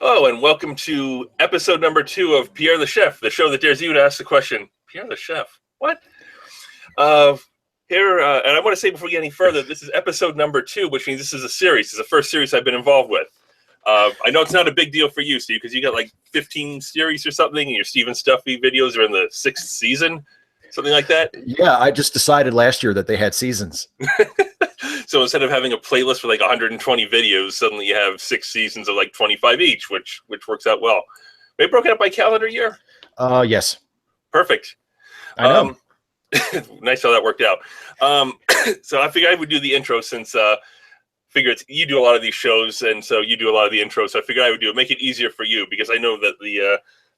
Oh, and welcome to episode number 2 of Pierre the Chef, the show that dares you to ask the question, Pierre the Chef, what? And I want to say before we get any further, this is episode number 2, which means this is a series. This is the first series I've been involved with. I know it's not a big deal for you, Steve, because you got like 15 series or something, and your Stephen Stuffy videos are in the 6th season, something like that. Yeah, I just decided last year that they had seasons. So instead of having a playlist with like 120 videos, suddenly you have 6 seasons of like 25 each, which works out well. They broke it up by calendar year? Yes. Perfect. I know. Nice how that worked out. So I figured I would do the intro since you do a lot of these shows, and so you do a lot of the intros. So I figured I would make it easier for you, because I know that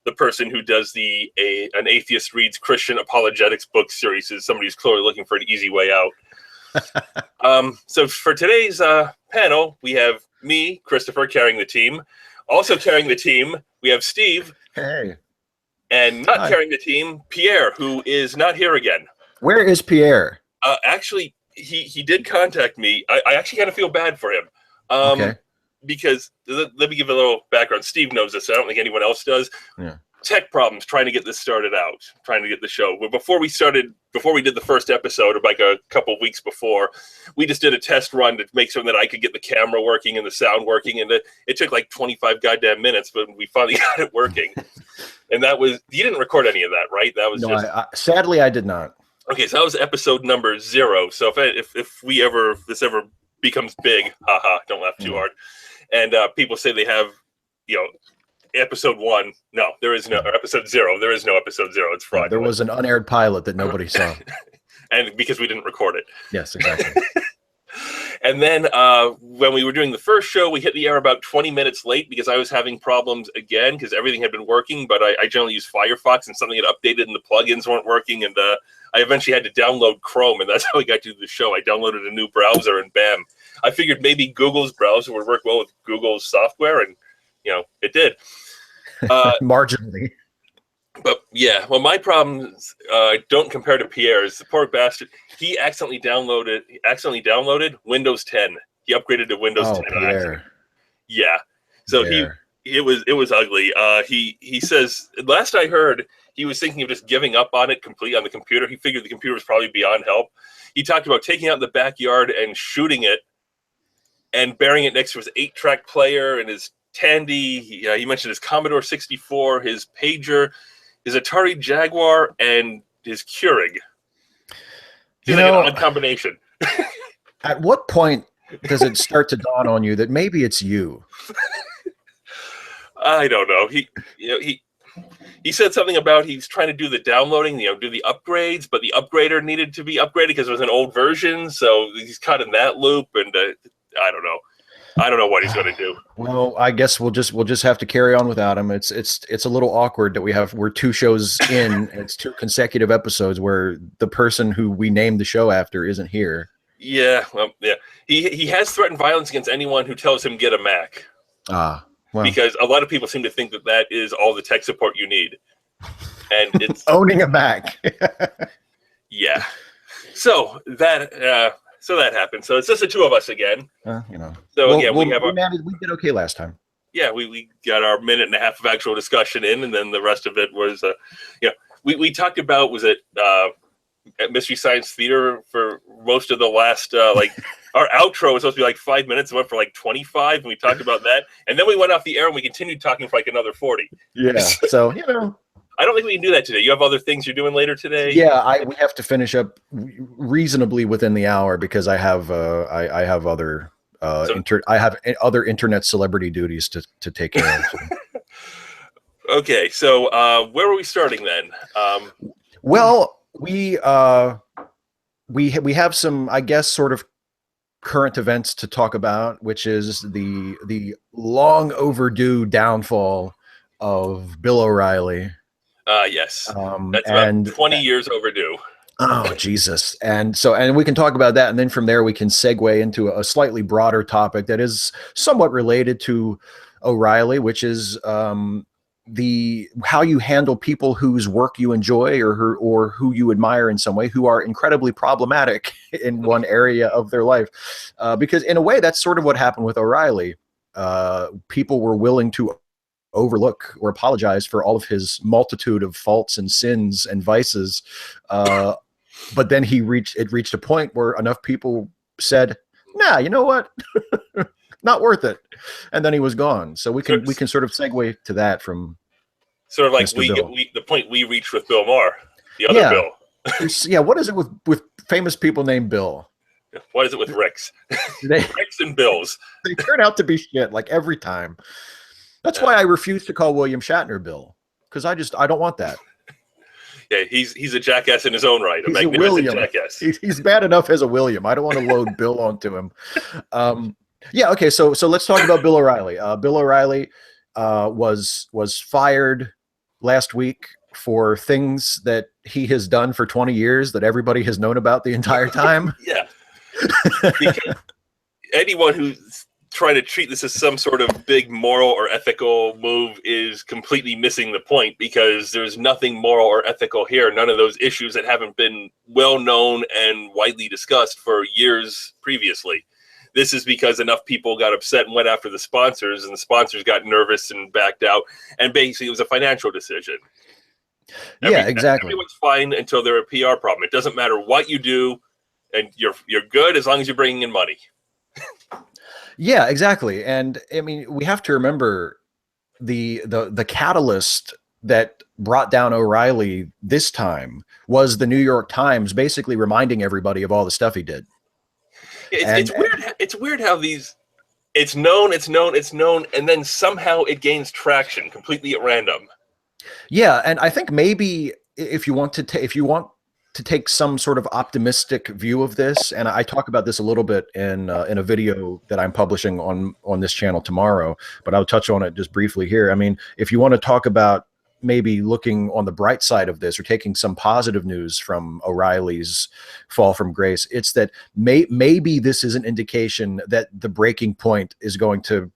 the person who does an atheist reads Christian apologetics book series is somebody who's clearly looking for an easy way out. So for today's panel, we have me, Christopher, carrying the team. Also carrying the team, we have Steve. Hey. And not carrying the team, Pierre, who is not here again. Where is Pierre? Actually, he did contact me. I actually kind of feel bad for him. Okay. Because, let me give a little background. Steve knows this. I don't think anyone else does. Yeah. Tech problems trying to get this started out, trying to get the show. But before we did the first episode, or like a couple of weeks before, we just did a test run to make sure that I could get the camera working and the sound working. And it took like 25 goddamn minutes, but we finally got it working. And you didn't record any of that, right? That was sadly, I did not. Okay, so that was episode number 0. So if this ever becomes big, haha, don't laugh too hard. And people say they have, episode 1. No, there is no, or episode 0. There is no episode 0. It's fraud. There was an unaired pilot that nobody saw. And because we didn't record it. Yes, exactly. And then when we were doing the first show, we hit the air about 20 minutes late because I was having problems again because everything had been working, but I generally use Firefox and something had updated and the plugins weren't working. And I eventually had to download Chrome, and that's how we got to the show. I downloaded a new browser, and bam. I figured maybe Google's browser would work well with Google's software, and, it did. Marginally. But yeah, well, my problems don't compare to Pierre's. The poor bastard. He accidentally downloaded Windows 10. He upgraded to Windows 10. Pierre. Yeah. So Pierre. it was ugly. He says, last I heard, he was thinking of just giving up on it completely on the computer. He figured the computer was probably beyond help. He talked about taking it out in the backyard and shooting it and burying it next to his 8-track player and his Tandy. He mentioned his Commodore 64, his pager, his Atari Jaguar, and his Keurig. He's like an odd combination. At what point does it start to dawn on you that maybe it's you? I don't know. He said something about he's trying to do the downloading, do the upgrades, but the upgrader needed to be upgraded because it was an old version. So he's caught in that loop, and I don't know. I don't know what he's going to do. Well, I guess we'll just have to carry on without him. It's a little awkward that we're 2 shows in. It's 2 consecutive episodes where the person who we named the show after isn't here. Yeah, well, yeah. He has threatened violence against anyone who tells him get a Mac. Well. Because a lot of people seem to think that is all the tech support you need, and it's owning a Mac. Yeah. So that happened. So it's just the 2 of us again. So again, we did okay last time. Yeah, we got our minute and a half of actual discussion in, and then the rest of it was, we talked about, was it at Mystery Science Theater for most of the last, our outro was supposed to be like 5 minutes. It went for like 25, and we talked about that. And then we went off the air, and we continued talking for like another 40. Yeah, so, I don't think we can do that today. You have other things you're doing later today? Yeah, we have to finish up reasonably within the hour because I have other other internet celebrity duties to take care of. Okay, so where are we starting then? Well, we have some, I guess, sort of current events to talk about, which is the long overdue downfall of Bill O'Reilly. Yes, that's about 20 years overdue. Oh, Jesus. And we can talk about that. And then from there, we can segue into a slightly broader topic that is somewhat related to O'Reilly, which is how you handle people whose work you enjoy or who you admire in some way, who are incredibly problematic in one area of their life. Because in a way, that's sort of what happened with O'Reilly. People were willing to overlook or apologize for all of his multitude of faults and sins and vices. But then it reached a point where enough people said, nah, you know what? Not worth it. And then he was gone. So we can sort of segue to that from sort of like the point we reached with Bill Maher, the other Bill. Yeah. What is it with famous people named Bill? What is it with Ricks? Ricks and Bills. They turn out to be shit like every time. That's why I refuse to call William Shatner Bill, because I don't want that. Yeah, he's a jackass in his own right. He's a William. Jackass. He's bad enough as a William. I don't want to load Bill onto him. Yeah. Okay. So let's talk about Bill O'Reilly. Bill O'Reilly was fired last week for things that he has done for 20 years that everybody has known about the entire time. Yeah. Because anyone who's trying to treat this as some sort of big moral or ethical move is completely missing the point, because there's nothing moral or ethical here. None of those issues that haven't been well known and widely discussed for years previously. This is because enough people got upset and went after the sponsors, and the sponsors got nervous and backed out. And basically, it was a financial decision. Exactly. Everyone's fine until they're a PR problem. It doesn't matter what you do, and you're good as long as you're bringing in money. Yeah, exactly. And I mean, we have to remember the catalyst that brought down O'Reilly this time was the New York Times basically reminding everybody of all the stuff he did. It's weird. It's weird how it's known, and then somehow it gains traction completely at random. Yeah, and I think maybe if you want to take some sort of optimistic view of this, and I talk about this a little bit in a video that I'm publishing on this channel tomorrow, but I'll touch on it just briefly here. I mean, if you want to talk about maybe looking on the bright side of this or taking some positive news from O'Reilly's fall from grace, it's that maybe this is an indication that the breaking point is going to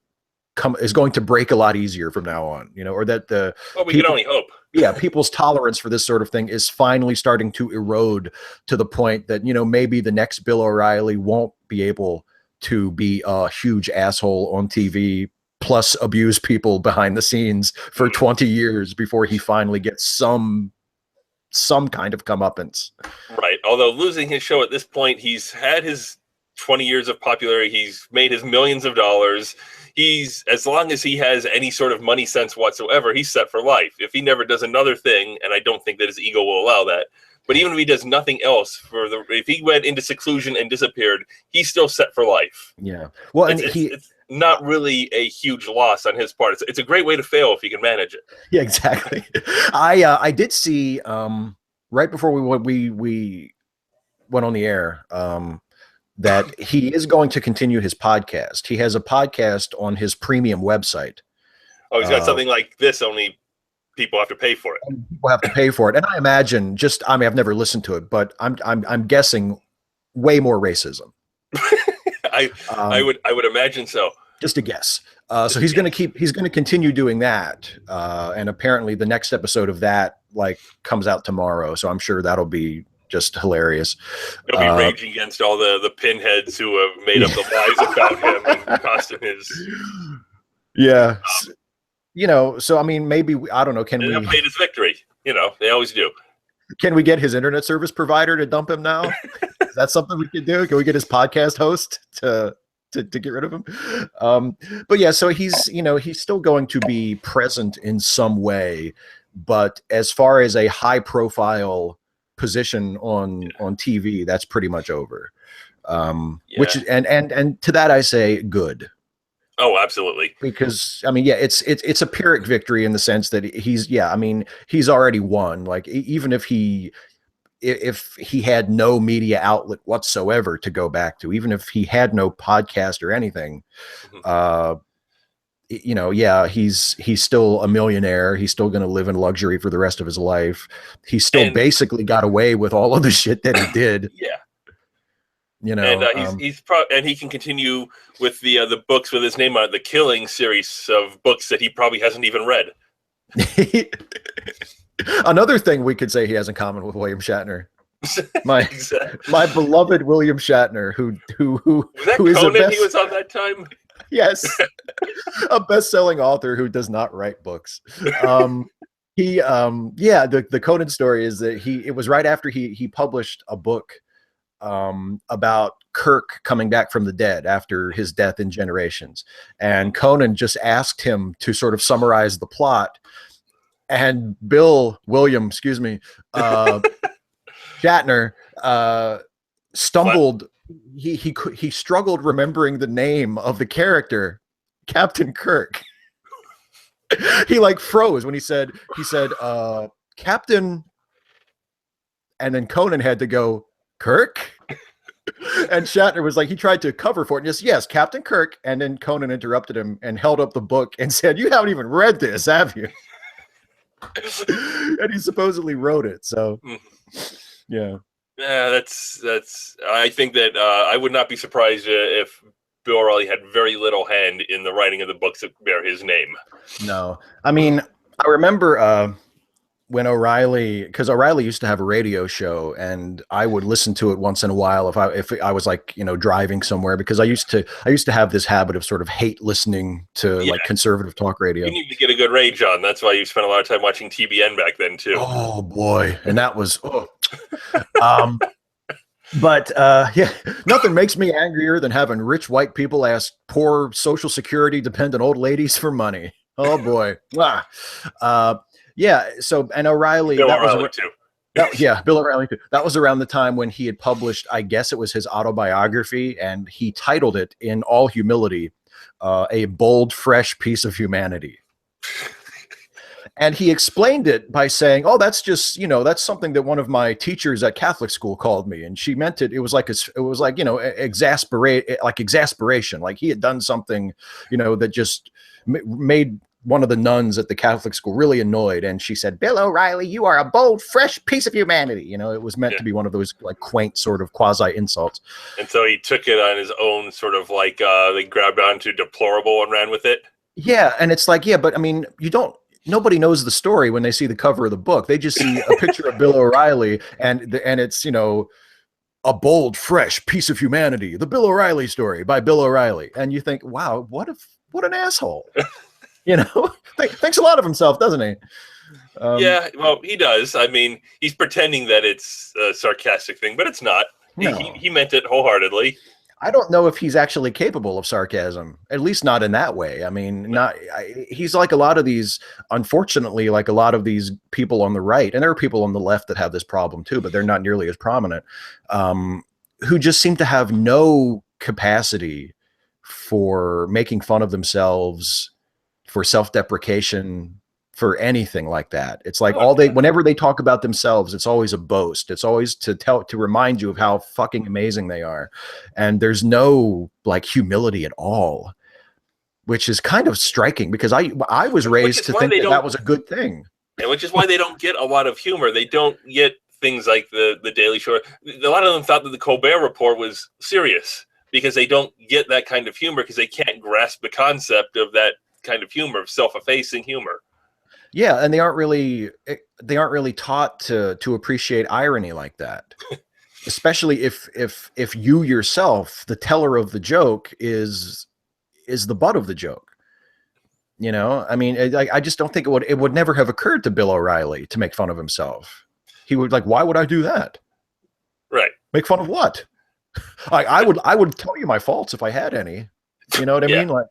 break a lot easier from now on, or that we can only hope. Yeah, people's tolerance for this sort of thing is finally starting to erode to the point that, maybe the next Bill O'Reilly won't be able to be a huge asshole on TV plus abuse people behind the scenes for 20 years before he finally gets some kind of comeuppance. Right. Although losing his show at this point, he's had his 20 years of popularity. He's made his millions of dollars. As long as he has any sort of money sense whatsoever, he's set for life. If he never does another thing, and I don't think that his ego will allow that, but even if he does nothing else, if he went into seclusion and disappeared, he's still set for life. Yeah. Well, and it's not really a huge loss on his part. It's a great way to fail if you can manage it. Yeah, exactly. I did see right before we went on the air that he is going to continue his podcast. He has a podcast on his premium website. Oh, he's got something like this, only people have to pay for it. People have to pay for it. And I imagine I've never listened to it, but I'm guessing way more racism. I would imagine so. Just a guess. So he's going to continue doing that. And apparently the next episode of that comes out tomorrow. So I'm sure that'll be just hilarious. He'll be raging against all the pinheads who have made up the lies about him and costing his. Yeah. So I mean, maybe I don't know. Can we made his victory? They always do. Can we get his internet service provider to dump him now? Is that something we can do? Can we get his podcast host to get rid of him? But yeah, so he's still going to be present in some way, but as far as a high profile position on TV, that's pretty much over. Which and to that I say good. Oh, absolutely. Because I mean, yeah, it's a Pyrrhic victory in the sense that he's already won. Even if he had no media outlet whatsoever to go back to, even if he had no podcast or anything, he's still a millionaire. He's still going to live in luxury for the rest of his life. He still basically got away with all of the shit that he did. Yeah. And he can continue with the books with his name on it, the Killing series of books that he probably hasn't even read. Another thing we could say he has in common with William Shatner. My beloved William Shatner, who was that Conan he was on that time? Yes, a best-selling author who does not write books. The Conan story is that it was right after he published a book about Kirk coming back from the dead after his death in Generations, and Conan just asked him to sort of summarize the plot, and Shatner stumbled. He struggled remembering the name of the character, Captain Kirk. He like froze when he said Captain, and then Conan had to go, Kirk? And Shatner was like, he tried to cover for it, and just, yes, Captain Kirk. And then Conan interrupted him and held up the book and said, you haven't even read this, have you? And he supposedly wrote it. So yeah. Yeah, that's. I think that I would not be surprised if Bill O'Reilly had very little hand in the writing of the books that bear his name. No, I mean, I remember when because O'Reilly used to have a radio show, and I would listen to it once in a while if I was like, driving somewhere, because I used to have this habit of sort of hate listening to like conservative talk radio. You need to get a good rage on. That's why you spent a lot of time watching TBN back then too. Oh boy, and that was but nothing makes me angrier than having rich white people ask poor Social Security dependent old ladies for money. Oh boy. So, and O'Reilly, Bill O'Reilly too. Bill O'Reilly too. That was around the time when he had published, I guess it was his autobiography, and he titled it, in all humility, A Bold, Fresh Piece of Humanity. And he explained it by saying, oh, that's just, that's something that one of my teachers at Catholic school called me. And she meant it. It was like, exasperation. Like he had done something, that just made one of the nuns at the Catholic school really annoyed. And she said, Bill O'Reilly, you are a bold, fresh piece of humanity. It was meant to be one of those like quaint sort of quasi insults. And so he took it on his own sort of like, they grabbed onto deplorable and ran with it. Yeah. And it's like, but I mean, nobody knows the story when they see the cover of the book. They just see a picture of Bill O'Reilly and it's, a bold, fresh piece of humanity, the Bill O'Reilly story by Bill O'Reilly. And you think, wow, what an asshole. Thinks a lot of himself, doesn't he? Yeah, well, he does. I mean, he's pretending that it's a sarcastic thing, but it's not. No. He meant it wholeheartedly. I don't know if he's actually capable of sarcasm, at least not in that way. I mean, he's like a lot of these, unfortunately, like a lot of these people on the right, and there are people on the left that have this problem too, but they're not nearly as prominent, who just seem to have no capacity for making fun of themselves, for self-deprecation, for anything like that. It's like whenever they talk about themselves, it's always a boast. It's always to remind you of how fucking amazing they are. And there's no like humility at all, which is kind of striking, because I was raised to think that was a good thing. And which is why they don't get a lot of humor. They don't get things like the Daily Show. A lot of them thought that the Colbert Report was serious because they don't get that kind of humor, because they can't grasp the concept of that kind of humor, of self-effacing humor. Yeah, and they aren't really taught to appreciate irony like that, especially if you yourself, the teller of the joke, is the butt of the joke. I mean, I just don't think it would never have occurred to Bill O'Reilly to make fun of himself. He would why would I do that? Right. Make fun of what? I would tell you my faults if I had any. You know what I mean? Like.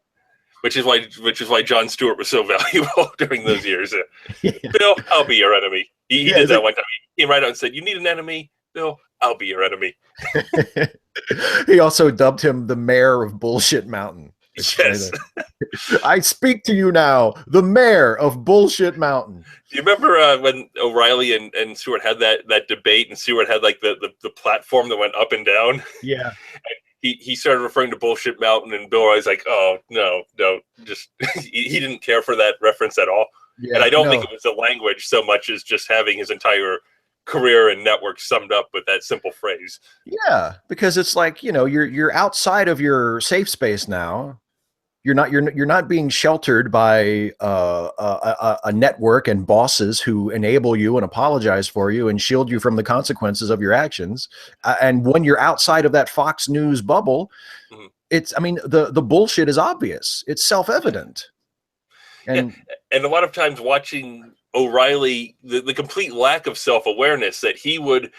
Which is why Jon Stewart was so valuable during those years. Bill, I'll be your enemy. He did that one time. He came right out and said, "You need an enemy, Bill. I'll be your enemy." He also dubbed him the mayor of Bullshit Mountain. Yes. I speak to you now, the mayor of Bullshit Mountain. Do you remember when O'Reilly and Stewart had that debate, and Stewart had like the platform that went up and down? Yeah. He started referring to Bullshit Mountain, and Bill was like, "Oh no, just." He didn't care for that reference at all, and I don't think it was the language so much as just having his entire career and network summed up with that simple phrase. Yeah, because it's like, you're outside of your safe space now. You're not being sheltered by a network and bosses who enable you and apologize for you and shield you from the consequences of your actions. And when you're outside of that Fox News bubble, I mean, the bullshit is obvious. It's self-evident. And a lot of times watching O'Reilly, the complete lack of self-awareness that he would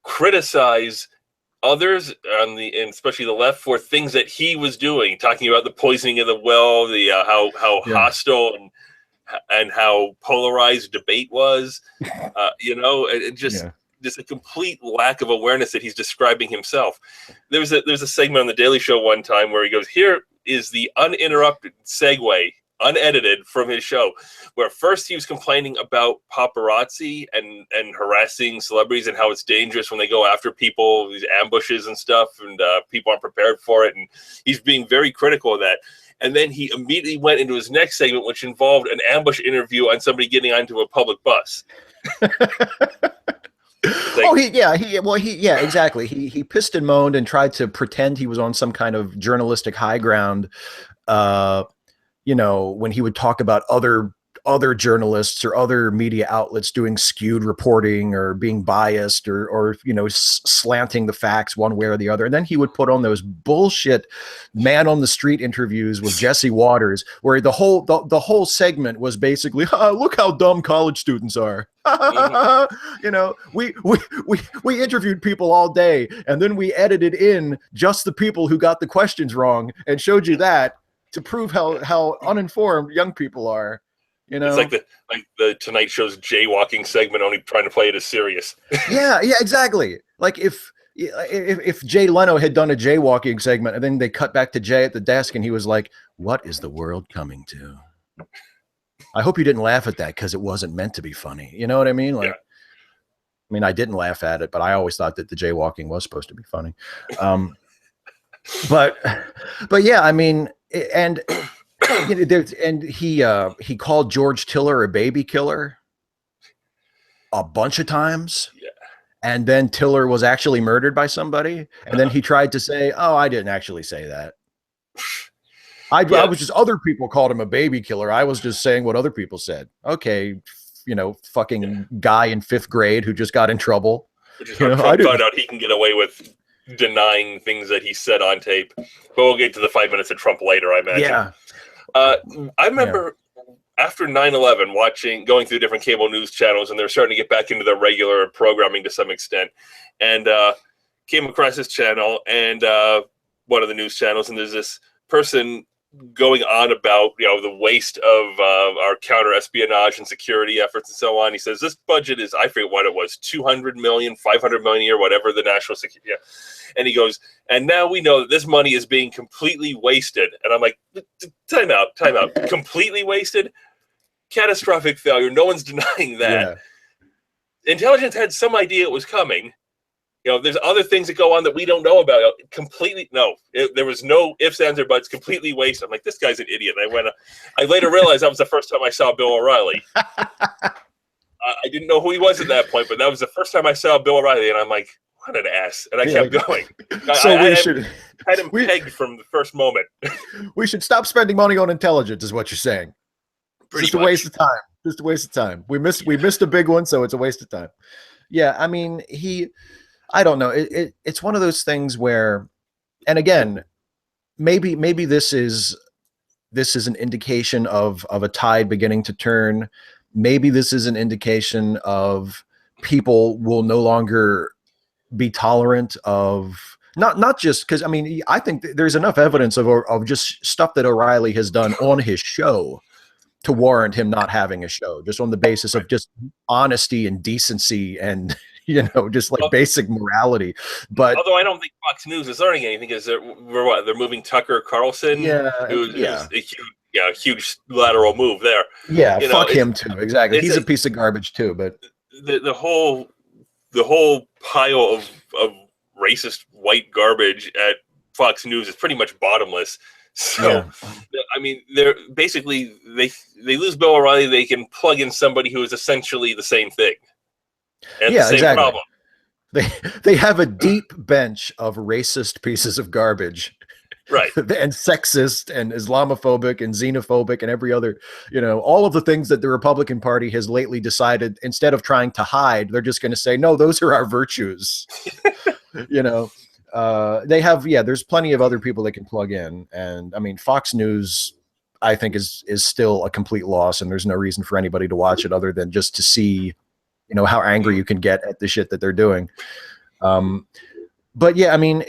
criticize others and especially the left for things that he was doing, talking about the poisoning of the well, the how hostile and how polarized debate was, just a complete lack of awareness that he's describing himself. There's a segment on the Daily Show one time where he goes, here is the uninterrupted segue, unedited from his show, where first he was complaining about paparazzi and harassing celebrities and how it's dangerous when they go after people, these ambushes and stuff, and people aren't prepared for it, and he's being very critical of that. And then he immediately went into his next segment, which involved an ambush interview on somebody getting onto a public bus. Exactly. He pissed and moaned and tried to pretend he was on some kind of journalistic high ground. When he would talk about other journalists or other media outlets doing skewed reporting or being biased or slanting the facts one way or the other. And then he would put on those bullshit man on the street interviews with Jesse Waters, where the whole segment was basically, look how dumb college students are. We interviewed people all day, and then we edited in just the people who got the questions wrong and showed you that to prove how uninformed young people are. It's like the Tonight Show's jaywalking segment, only trying to play it as serious. yeah, exactly. Like if Jay Leno had done a jaywalking segment and then they cut back to Jay at the desk and he was like, "What is the world coming to?" I hope you didn't laugh at that because it wasn't meant to be funny. You know what I mean? Like, I mean, I didn't laugh at it, but I always thought that the jaywalking was supposed to be funny. But yeah, I mean, and he called George Tiller a baby killer a bunch of times. Yeah. And then Tiller was actually murdered by somebody. And then he tried to say, "Oh, I didn't actually say that. I was just, other people called him a baby killer. I was just saying what other people said." Okay. Fucking guy in 5th grade who just got in trouble. Trump found out he can get away with denying things that he said on tape. But we'll get to the 5 minutes of Trump later, I imagine. Yeah. I remember after 9/11 going through different cable news channels, and they're starting to get back into their regular programming to some extent, and came across this channel and one of the news channels, and there's this person going on about the waste of our counter-espionage and security efforts and so on. He says this budget is, I forget what it was, 200 million, 500 million a year, whatever the national security. Yeah. And he goes, and now we know that this money is being completely wasted. And I'm like, time out. Completely wasted? Catastrophic failure. No one's denying that. Yeah. Intelligence had some idea it was coming. There's other things that go on that we don't know about. Completely, no. There was no ifs, ands, or buts. Completely wasted. I'm like, this guy's an idiot. And I later realized that was the first time I saw Bill O'Reilly. I didn't know who he was at that point, but that was the first time I saw Bill O'Reilly, and I'm like, what an ass. And I kept going. So I had him pegged from the first moment. We should stop spending money on intelligence, is what you're saying. Just a waste of time. Just a waste of time. We missed a big one, so it's a waste of time. Yeah, I mean, I don't know. It's one of those things where, and again, maybe this is an indication of a tide beginning to turn. Maybe this is an indication of people will no longer be tolerant of not just because, I mean, I think there's enough evidence of just stuff that O'Reilly has done on his show to warrant him not having a show, just on the basis of just honesty and decency and just like basic morality. But although I don't think Fox News is learning anything, because they're moving Tucker Carlson, who's a huge lateral move there. Yeah, fuck him too. Exactly, he's a piece of garbage too. But the whole pile of racist white garbage at Fox News is pretty much bottomless. So, I mean, they're basically they lose Bill O'Reilly, they can plug in somebody who is essentially the same thing. And the same problem. They have a deep bench of racist pieces of garbage, right? And sexist and Islamophobic and xenophobic and every other, all of the things that the Republican Party has lately decided, instead of trying to hide, they're just going to say, no, those are our virtues. They have, yeah, there's plenty of other people they can plug in. And I mean, Fox News, I think is still a complete loss, and there's no reason for anybody to watch it other than just to see, you know, how angry you can get at the shit that they're doing. But yeah, I mean,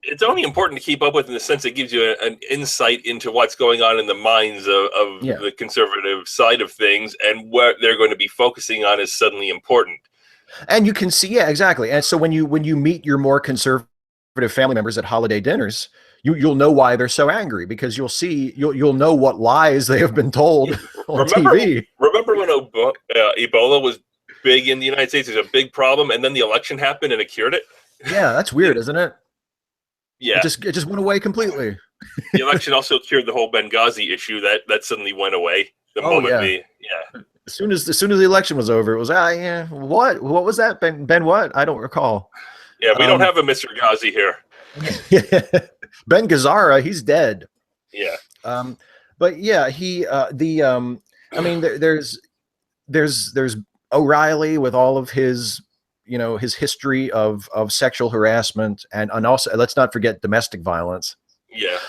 it's only important to keep up with in the sense it gives you an insight into what's going on in the minds of the conservative side of things, and what they're going to be focusing on is suddenly important. And you can see, yeah, exactly. And so when you meet your more conservative family members at holiday dinners, you'll know why they're so angry, because you'll know what lies they have been told on TV. Remember when Ebola was big in the United States? It was a big problem, and then the election happened and it cured it. Yeah, that's weird, isn't it? Yeah, it just went away completely. The election also cured the whole Benghazi issue that suddenly went away the moment As soon as the election was over, it was what was that? Ben what? I don't recall. Yeah, we don't have a Mr. Ghazi here. Ben Gazzara, he's dead. Yeah. But yeah, he I mean, there's O'Reilly with all of his, you know, his history of sexual harassment, and also let's not forget domestic violence. Yeah.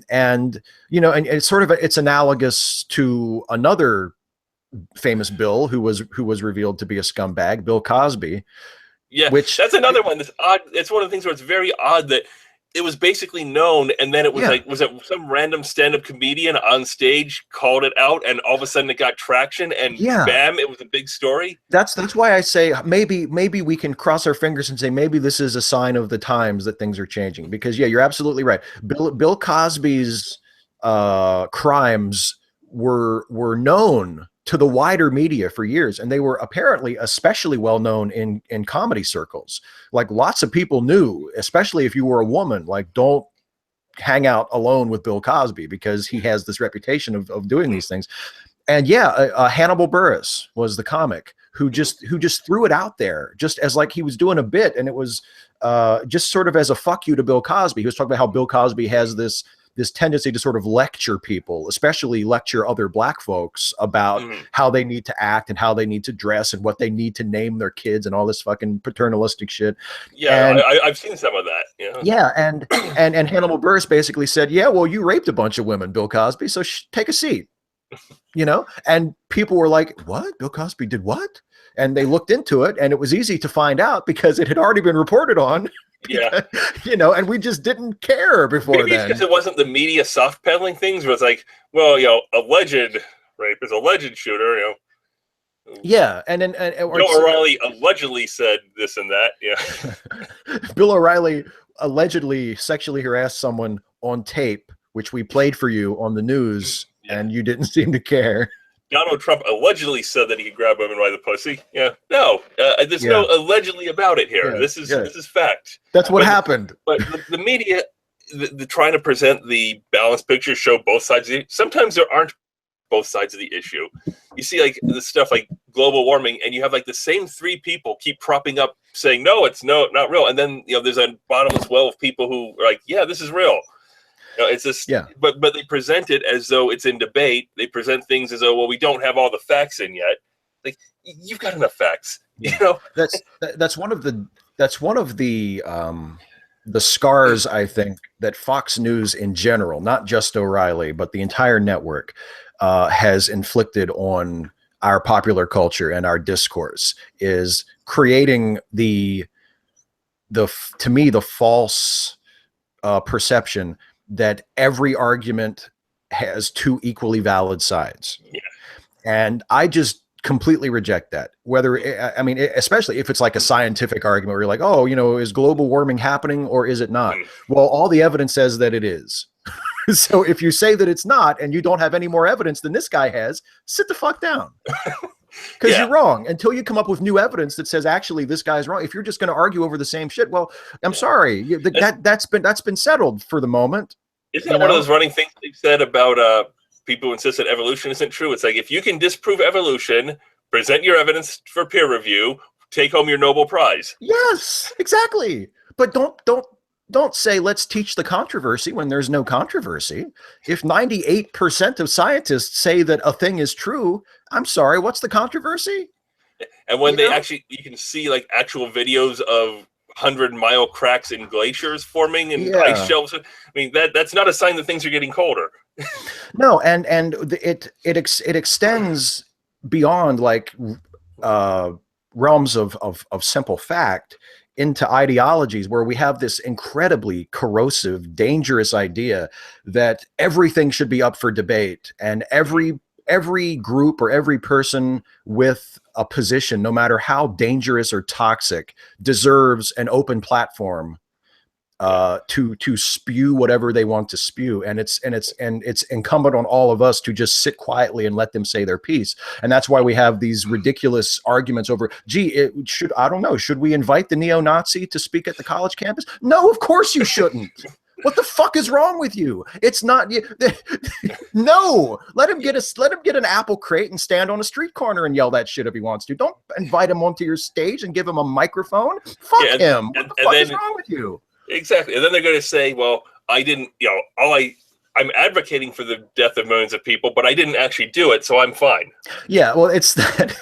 And you know, and it's sort of it's analogous to another famous Bill who was revealed to be a scumbag, Bill Cosby. Yeah, that's another one that's odd. It's one of the things where it's very odd that it was basically known, and then it was like, was it some random stand-up comedian on stage called it out, and all of a sudden it got traction, and bam, it was a big story. That's why I say maybe we can cross our fingers and say maybe this is a sign of the times that things are changing, because yeah, you're absolutely right. Bill Cosby's crimes were known to the wider media for years, and they were apparently especially well known in comedy circles. Like, lots of people knew, especially if you were a woman, like, don't hang out alone with Bill Cosby, because he has this reputation of doing these things. And yeah, Hannibal Buress was the comic who just threw it out there just as like he was doing a bit, and it was just sort of as a fuck you to Bill Cosby. He was talking about how Bill Cosby has this tendency to sort of lecture people, especially lecture other black folks, about how they need to act and how they need to dress and what they need to name their kids and all this fucking paternalistic shit. Yeah, and, I've seen some of that. Yeah, yeah, and Hannibal Buress basically said, yeah, well, you raped a bunch of women, Bill Cosby, so take a seat. You know, and people were like, what? Bill Cosby did what? And they looked into it, and it was easy to find out because it had already been reported on. Yeah, you know, and we just didn't care before. Maybe it's because it wasn't the media soft peddling things, where it's like, well, you know, alleged rape is alleged shooter, you know. Yeah, and Bill O'Reilly allegedly said this and that. Yeah, Bill O'Reilly allegedly sexually harassed someone on tape, which we played for you on the news, and you didn't seem to care. Donald Trump allegedly said that he could grab women by the pussy. Yeah, no, there's no allegedly about it here. This is fact. That's what happened. But the media, the trying to present the balanced picture, show both sides. Sometimes there aren't both sides of the issue. You see, like, the stuff like global warming, and you have like the same three people keep propping up saying no, it's not real, and then, you know, there's a bottomless well of people who are like, yeah, this is real. You know, it's just, but they present it as though it's in debate. They present things as though, well, we don't have all the facts in yet. Like, you've got enough facts. You know, that's one of the scars, I think, that Fox News in general, not just O'Reilly, but the entire network, has inflicted on our popular culture and our discourse, is creating to me the false perception that every argument has two equally valid sides. Yeah. And I just completely reject that. I mean, especially if it's like a scientific argument where you're like, oh, you know, is global warming happening or is it not? Well, all the evidence says that it is. So if you say that it's not, and you don't have any more evidence than this guy has, sit the fuck down. Because you're wrong until you come up with new evidence that says actually this guy's wrong. If you're just going to argue over the same shit, well, I'm sorry, that's been settled for the moment. Isn't that one of those running things they've said about people who insist that evolution isn't true? It's like, if you can disprove evolution, present your evidence for peer review, take home your Nobel Prize. Yes, exactly. But don't say let's teach the controversy when there's no controversy. If 98% of scientists say that a thing is true, I'm sorry, what's the controversy? And when you can see like actual videos of 100-mile cracks in glaciers forming and ice Yeah. shelves. I mean, that's not a sign that things are getting colder. No, and it extends beyond like uh, realms of simple fact into ideologies where we have this incredibly corrosive, dangerous idea that everything should be up for debate, and every group or every person with a position, no matter how dangerous or toxic, deserves an open platform to spew whatever they want to spew, and it's incumbent on all of us to just sit quietly and let them say their piece. And that's why we have these ridiculous arguments over, I don't know, should we invite the neo-Nazi to speak at the college campus? No, of course you shouldn't. What the fuck is wrong with you? It's not no. Let him get an apple crate and stand on a street corner and yell that shit if he wants to. Don't invite him onto your stage and give him a microphone. Fuck him. What the fuck is wrong with you? Exactly. And then they're going to say, well, I didn't, I'm advocating for the death of millions of people, but I didn't actually do it, so I'm fine. Yeah, well, it's that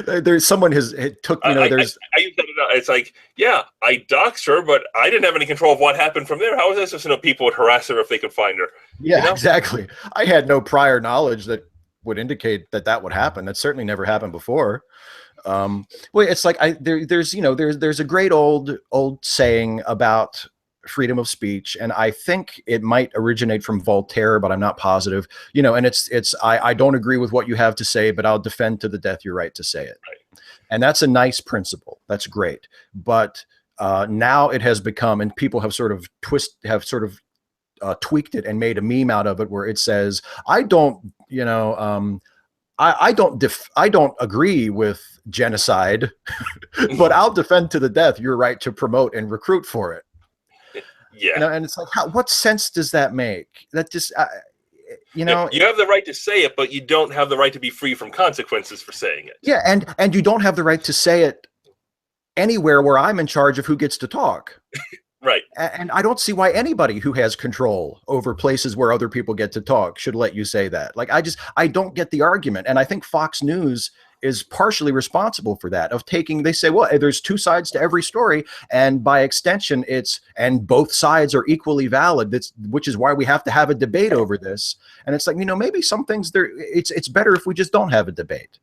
there's someone it took, I use that, it's like, yeah, I doxed her, but I didn't have any control of what happened from there. How was I supposed to know people would harass her if they could find her? Yeah, exactly. I had no prior knowledge that would indicate that would happen. That certainly never happened before. Well, it's like there's a great old saying about freedom of speech, and I think it might originate from Voltaire, but I'm not positive. And I don't agree with what you have to say, but I'll defend to the death your right to say it. Right. And that's a nice principle. That's great. But now it has become, and people have sort of tweaked it and made a meme out of it, where it says, I don't agree with genocide, but I'll defend to the death your right to promote and recruit for it. Yeah. And it's like, what sense does that make? That just, you have the right to say it, but you don't have the right to be free from consequences for saying it. Yeah. And you don't have the right to say it anywhere where I'm in charge of who gets to talk. Right. And I don't see why anybody who has control over places where other people get to talk should let you say that. Like, I don't get the argument. And I think Fox News is partially responsible for that, of they say, well, there's two sides to every story, and by extension and both sides are equally valid, which is why we have to have a debate over this. And it's like, maybe some things it's better if we just don't have a debate.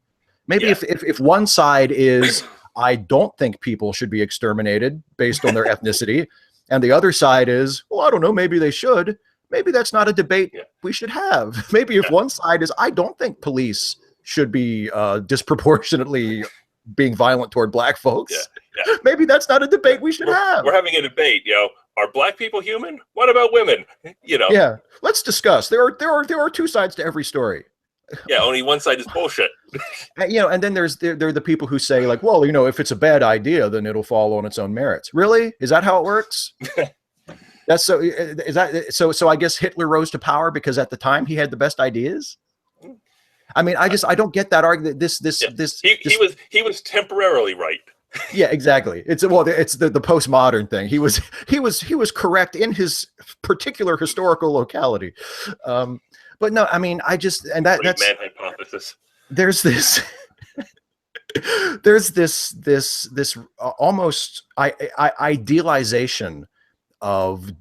Maybe if one side is, I don't think people should be exterminated based on their ethnicity, and the other side is, well, I don't know, maybe they should. Maybe that's not a debate we should have. Maybe if one side is, I don't think police should be disproportionately being violent toward black folks. Maybe that's not a debate we should have. We're having a debate, Are black people human? What about women? Yeah, let's discuss. There are two sides to every story. Yeah, only one side is bullshit. And then there are the people who say, like, well, if it's a bad idea, then it'll fall on its own merits. Really? Is that how it works? That's so. Is that so? So I guess Hitler rose to power because at the time he had the best ideas. I mean, I don't get that argument. He was temporarily right. Yeah, exactly. It's the postmodern thing. He was correct in his particular historical locality. But no, I mean, that's man hypothesis. There's this almost idealization of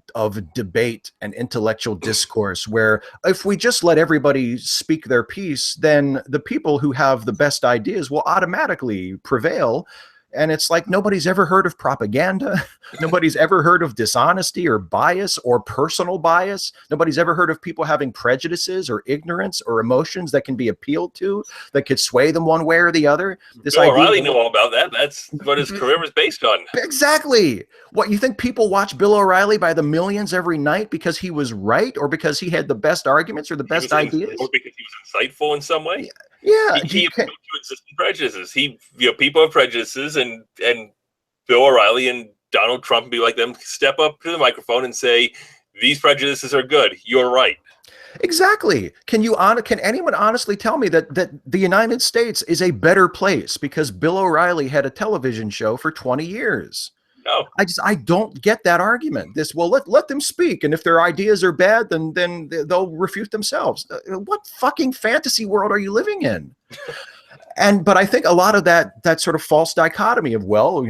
debate and intellectual discourse, where if we just let everybody speak their piece, then the people who have the best ideas will automatically prevail. And it's like, nobody's ever heard of propaganda. Nobody's ever heard of dishonesty or bias or personal bias. Nobody's ever heard of people having prejudices or ignorance or emotions that can be appealed to, that could sway them one way or the other. Bill O'Reilly knew all about that. That's what his career was based on. Exactly. What, you think people watch Bill O'Reilly by the millions every night because he was right, or because he had the best arguments or the best ideas? Or because he was insightful in some way? Yeah. He appealed to existing prejudices. People have prejudices, and Bill O'Reilly and Donald Trump, be like them, step up to the microphone and say, these prejudices are good. You're right. Exactly. Can anyone honestly tell me that the United States is a better place because Bill O'Reilly had a television show for 20 years? No. I don't get that argument. Let them speak, and if their ideas are bad, then they'll refute themselves. What fucking fantasy world are you living in? but I think a lot of that sort of false dichotomy of, well,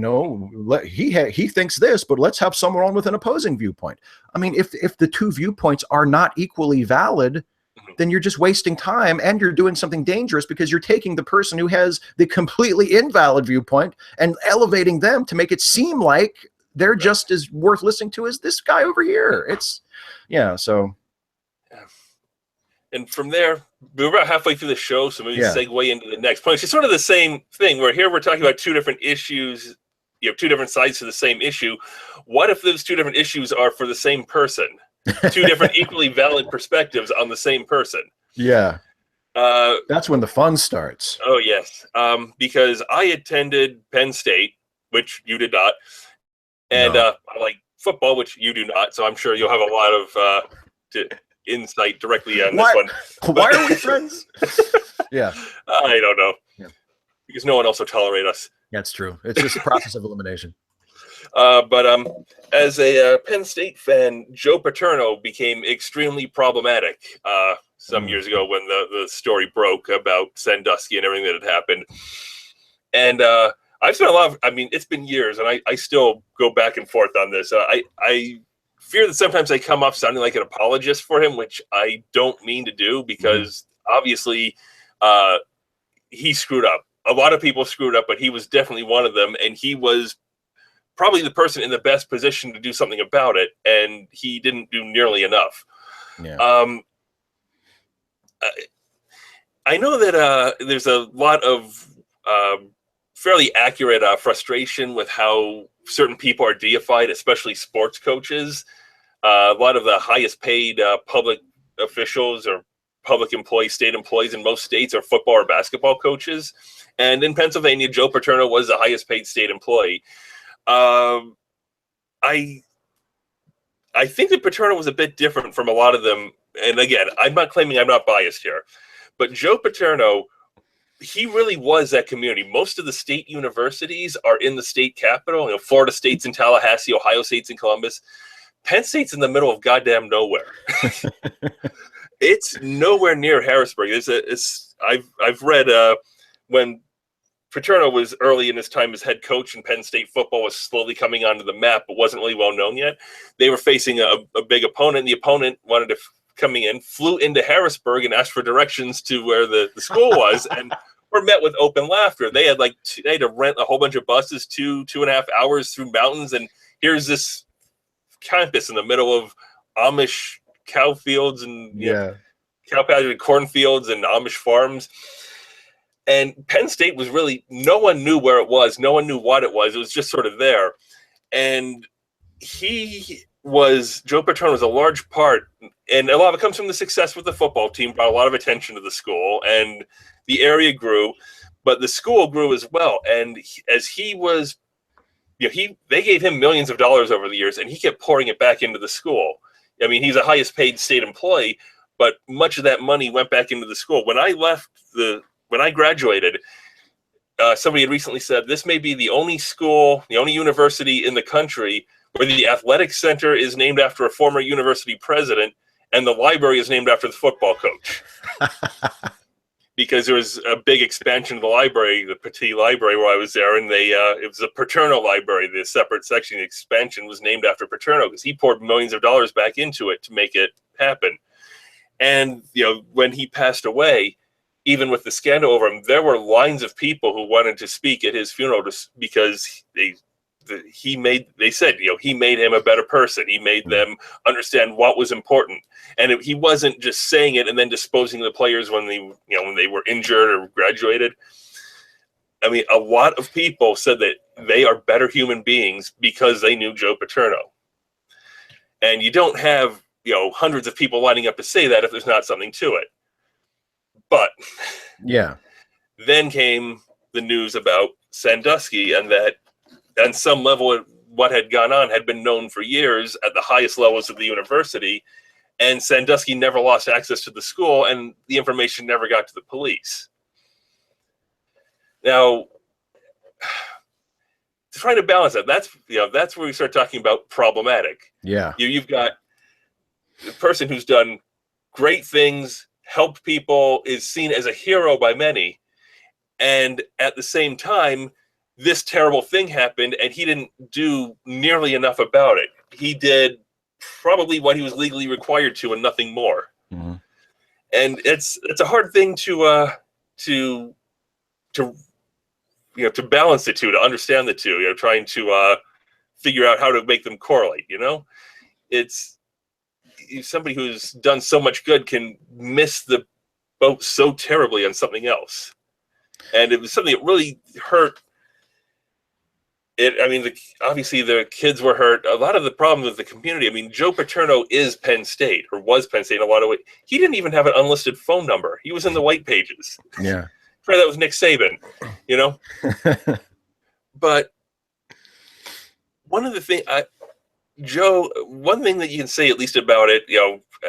he thinks this, but let's have someone with an opposing viewpoint. I mean, if the two viewpoints are not equally valid, then you're just wasting time, and you're doing something dangerous, because you're taking the person who has the completely invalid viewpoint and elevating them to make it seem like they're just as worth listening to as this guy over here. It's, so. And from there, we're about halfway through the show, so maybe segue into the next point. It's sort of the same thing, where here we're talking about two different issues. You have two different sides to the same issue. What if those two different issues are for the same person? Two different equally valid perspectives on the same person. Yeah. That's when the fun starts. Oh, yes. Because I attended Penn State, which you did not. And I like football, which you do not. So I'm sure you'll have a lot of insight directly on this one. Why are we friends? Yeah. I don't know. Yeah. Because no one else will tolerate us. That's true. It's just a process of elimination. But as a Penn State fan, Joe Paterno became extremely problematic some years ago when the story broke about Sandusky and everything that had happened. And I've spent it's been years, and I still go back and forth on this. I fear that sometimes I come off sounding like an apologist for him, which I don't mean to do, because obviously he screwed up. A lot of people screwed up, but he was definitely one of them, and he was probably the person in the best position to do something about it, and he didn't do nearly enough. Yeah. I know that there's a lot of fairly accurate frustration with how certain people are deified, especially sports coaches. A lot of the highest paid public officials or public employees, state employees in most states, are football or basketball coaches. And in Pennsylvania, Joe Paterno was the highest paid state employee. I think that Paterno was a bit different from a lot of them. And again, I'm not claiming I'm not biased here, but Joe Paterno, he really was that community. Most of the state universities are in the state capital. Florida State's in Tallahassee, Ohio State's in Columbus. Penn State's in the middle of goddamn nowhere. It's nowhere near Harrisburg. I've read when Paterno was early in his time as head coach, and Penn State football was slowly coming onto the map, but wasn't really well known yet. They were facing a big opponent. The opponent wanted to coming in, flew into Harrisburg and asked for directions to where the school was, and were met with open laughter. They had they had to rent a whole bunch of buses, 2.5 hours through mountains, and here's this campus in the middle of Amish cow fields and cow pasture and cornfields and Amish farms. And Penn State was really, no one knew where it was. No one knew what it was. It was just sort of there. And Joe Paterno was a large part, and a lot of it comes from the success with the football team, brought a lot of attention to the school, and the area grew, but the school grew as well. And as he was, they gave him millions of dollars over the years, and he kept pouring it back into the school. I mean, he's the highest paid state employee, but much of that money went back into the school. When I graduated, somebody had recently said, this may be the only school, the only university in the country where the athletic center is named after a former university president and the library is named after the football coach. Because there was a big expansion of the library, the Petit Library where I was there, and it was a Paterno library. The separate section, the expansion, was named after Paterno because he poured millions of dollars back into it to make it happen. And when he passed away, even with the scandal over him, there were lines of people who wanted to speak at his funeral because they said he made him a better person. He made them understand what was important, and he wasn't just saying it and then disposing of the players when they were injured or graduated. I mean, a lot of people said that they are better human beings because they knew Joe Paterno, and you don't have hundreds of people lining up to say that if there's not something to it. But then came the news about Sandusky, and that on some level what had gone on had been known for years at the highest levels of the university, and Sandusky never lost access to the school, and the information never got to the police. Now, trying to balance that, that's where we start talking about problematic. Yeah. You've got the person who's done great things, helped people, is seen as a hero by many, And at the same time, this terrible thing happened, and he didn't do nearly enough about it. He did probably what he was legally required to, and nothing more. Mm-hmm. And it's a hard thing to balance the two, to understand the two. Trying to figure out how to make them correlate. It's somebody who's done so much good can miss the boat so terribly on something else. And it was something that really hurt. Obviously the kids were hurt. A lot of the problems with the community. I mean, Joe Paterno is Penn State, or was Penn State in a lot of ways. He didn't even have an unlisted phone number. He was in the white pages. Yeah. That was Nick Saban, But one of the things, one thing that you can say at least about it,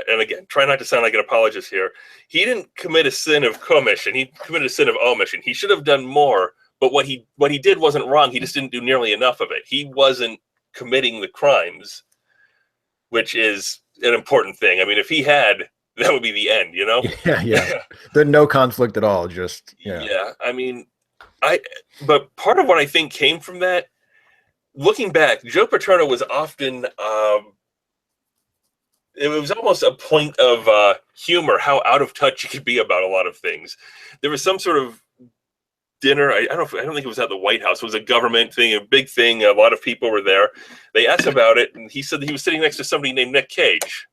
and again, try not to sound like an apologist here. He didn't commit a sin of commission. He committed a sin of omission. He should have done more, but what he did wasn't wrong. He just didn't do nearly enough of it. He wasn't committing the crimes, which is an important thing. I mean, if he had, that would be the end, Yeah. There's no conflict at all. Just, Yeah. I mean, but part of what I think came from that, looking back, Joe Paterno was often, it was almost a point of humor, how out of touch you could be about a lot of things. There was some sort of dinner. I don't think it was at the White House. It was a government thing, a big thing. A lot of people were there. They asked about it, and he said that he was sitting next to somebody named Nick Cage.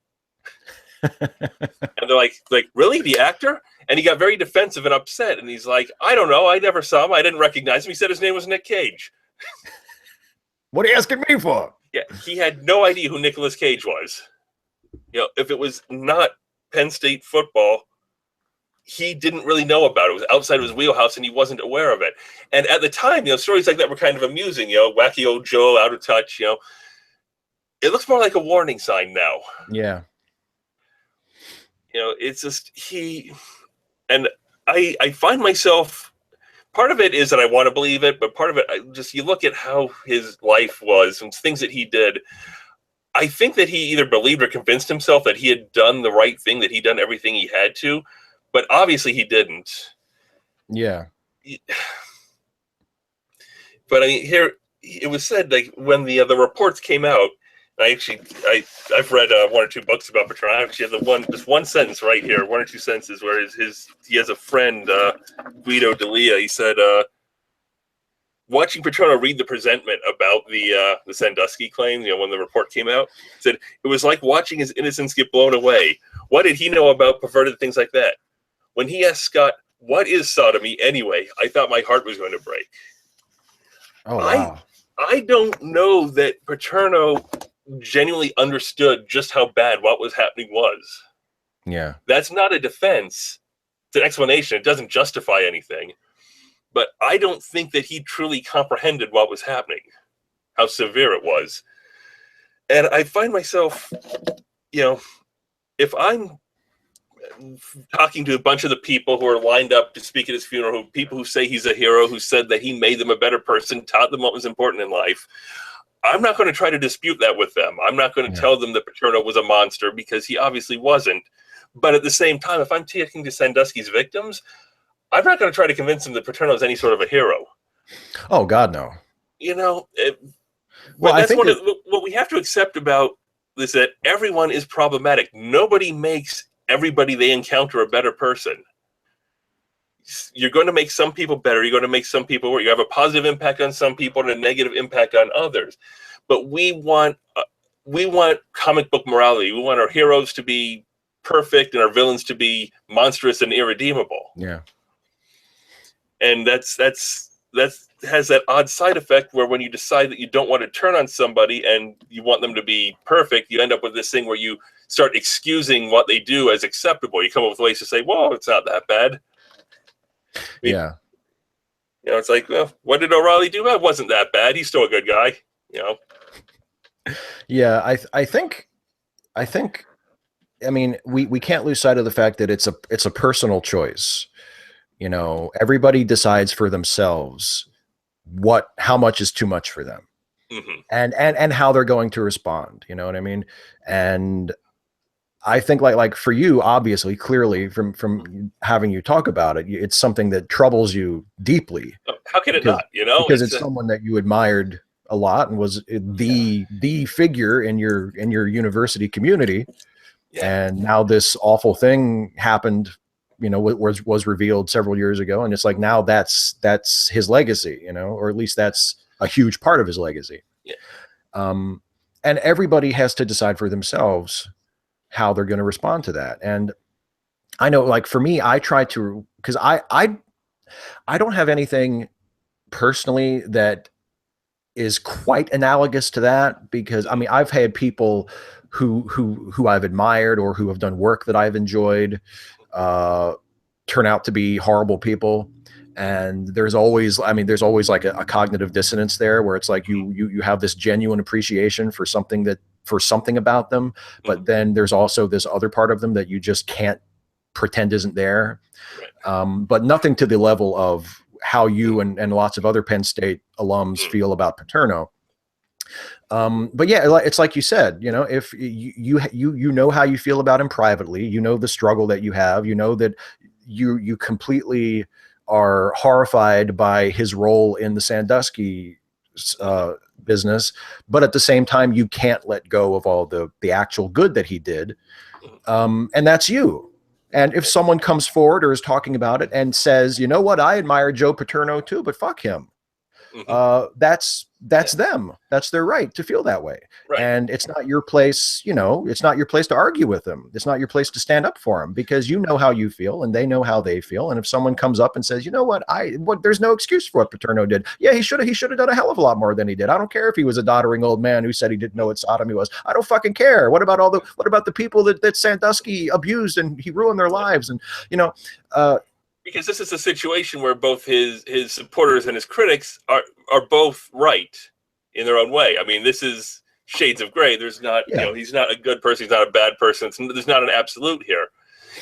And they're like, really, the actor? And he got very defensive and upset. And he's like, I don't know. I never saw him. I didn't recognize him. He said his name was Nick Cage. What are you asking me for? Yeah, he had no idea who Nicolas Cage was. If it was not Penn State football, he didn't really know about it. It was outside of his wheelhouse, and he wasn't aware of it. And at the time, stories like that were kind of amusing. Wacky old Joe, out of touch. It looks more like a warning sign now. Yeah. It's just and I find myself, part of it is that I want to believe it, but part of it, you look at how his life was and things that he did. I think that he either believed or convinced himself that he had done the right thing, that he'd done everything he had to, but obviously he didn't. Yeah. But I mean, here it was said, like, when the reports came out, I've read one or two books about Paterno. I actually have this one sentence right here, one or two sentences, where he has a friend, Guido D'Elia. He said, watching Paterno read the presentment about the Sandusky claim, when the report came out, said it was like watching his innocence get blown away. What did he know about perverted things like that? When he asked Scott, "What is sodomy anyway?" I thought my heart was going to break. Oh, wow. I don't know that Paterno genuinely understood just how bad what was happening was. Yeah. That's not a defense. It's an explanation. It doesn't justify anything. But I don't think that he truly comprehended what was happening, how severe it was. And I find myself, if I'm talking to a bunch of the people who are lined up to speak at his funeral, people who say he's a hero, who said that he made them a better person, taught them what was important in life, I'm not going to try to dispute that with them. I'm not going to tell them that Paterno was a monster, because he obviously wasn't. But at the same time, if I'm talking to Sandusky's victims, I'm not going to try to convince them that Paterno is any sort of a hero. Oh, God, no. That's what we have to accept about this, that everyone is problematic. Nobody makes everybody they encounter a better person. You're going to make some people better. You're going to make some people worse. You have a positive impact on some people and a negative impact on others. But we want comic book morality. We want our heroes to be perfect and our villains to be monstrous and irredeemable. Yeah. And that has that odd side effect where when you decide that you don't want to turn on somebody and you want them to be perfect, you end up with this thing where you start excusing what they do as acceptable. You come up with ways to say, well, it's not that bad. Yeah. It's like, well, what did O'Reilly do? It wasn't that bad. He's still a good guy. Yeah, I think I mean, we can't lose sight of the fact that it's a personal choice. Everybody decides for themselves how much is too much for them. Mm-hmm. And how they're going to respond. You know what I mean? And I think like for you, obviously, clearly from having you talk about it, it's something that troubles you deeply How can it because not? You know, because it's someone that you admired a lot and was the figure in your university community. yeah. And now this awful thing happened, was revealed several years ago, and it's like now that's his legacy, or at least that's a huge part of his legacy. Yeah. And everybody has to decide for themselves how they're going to respond to that. And I know, like for me, I try to, because I don't have anything personally that is quite analogous to that, because I mean I've had people who I've admired or who have done work that I've enjoyed turn out to be horrible people. And there's always like a cognitive dissonance there, where it's like you have this genuine appreciation for something about them, but then there's also this other part of them that you just can't pretend isn't there. Right. But nothing to the level of how you and lots of other Penn State alums feel about Paterno. But yeah, it's like you said, if you know how you feel about him privately, the struggle that you have, that you completely are horrified by his role in the Sandusky business, but at the same time, you can't let go of all the actual good that he did. And that's you. And if someone comes forward or is talking about it and says, you know what, I admire Joe Paterno too, but fuck him. That's them. That's their right to feel that way. Right. And it's not your place, it's not your place to argue with them. It's not your place to stand up for them, because you know how you feel and they know how they feel. And if someone comes up and says, you know what, there's no excuse for what Paterno did. Yeah, he should have done a hell of a lot more than he did. I don't care if he was a doddering old man who said he didn't know what sodomy was. I don't fucking care. What about the people that Sandusky abused and he ruined their lives? And because this is a situation where both his supporters and his critics are both right in their own way. I mean, this is shades of gray. There's not, he's not a good person. He's not a bad person. There's not an absolute here.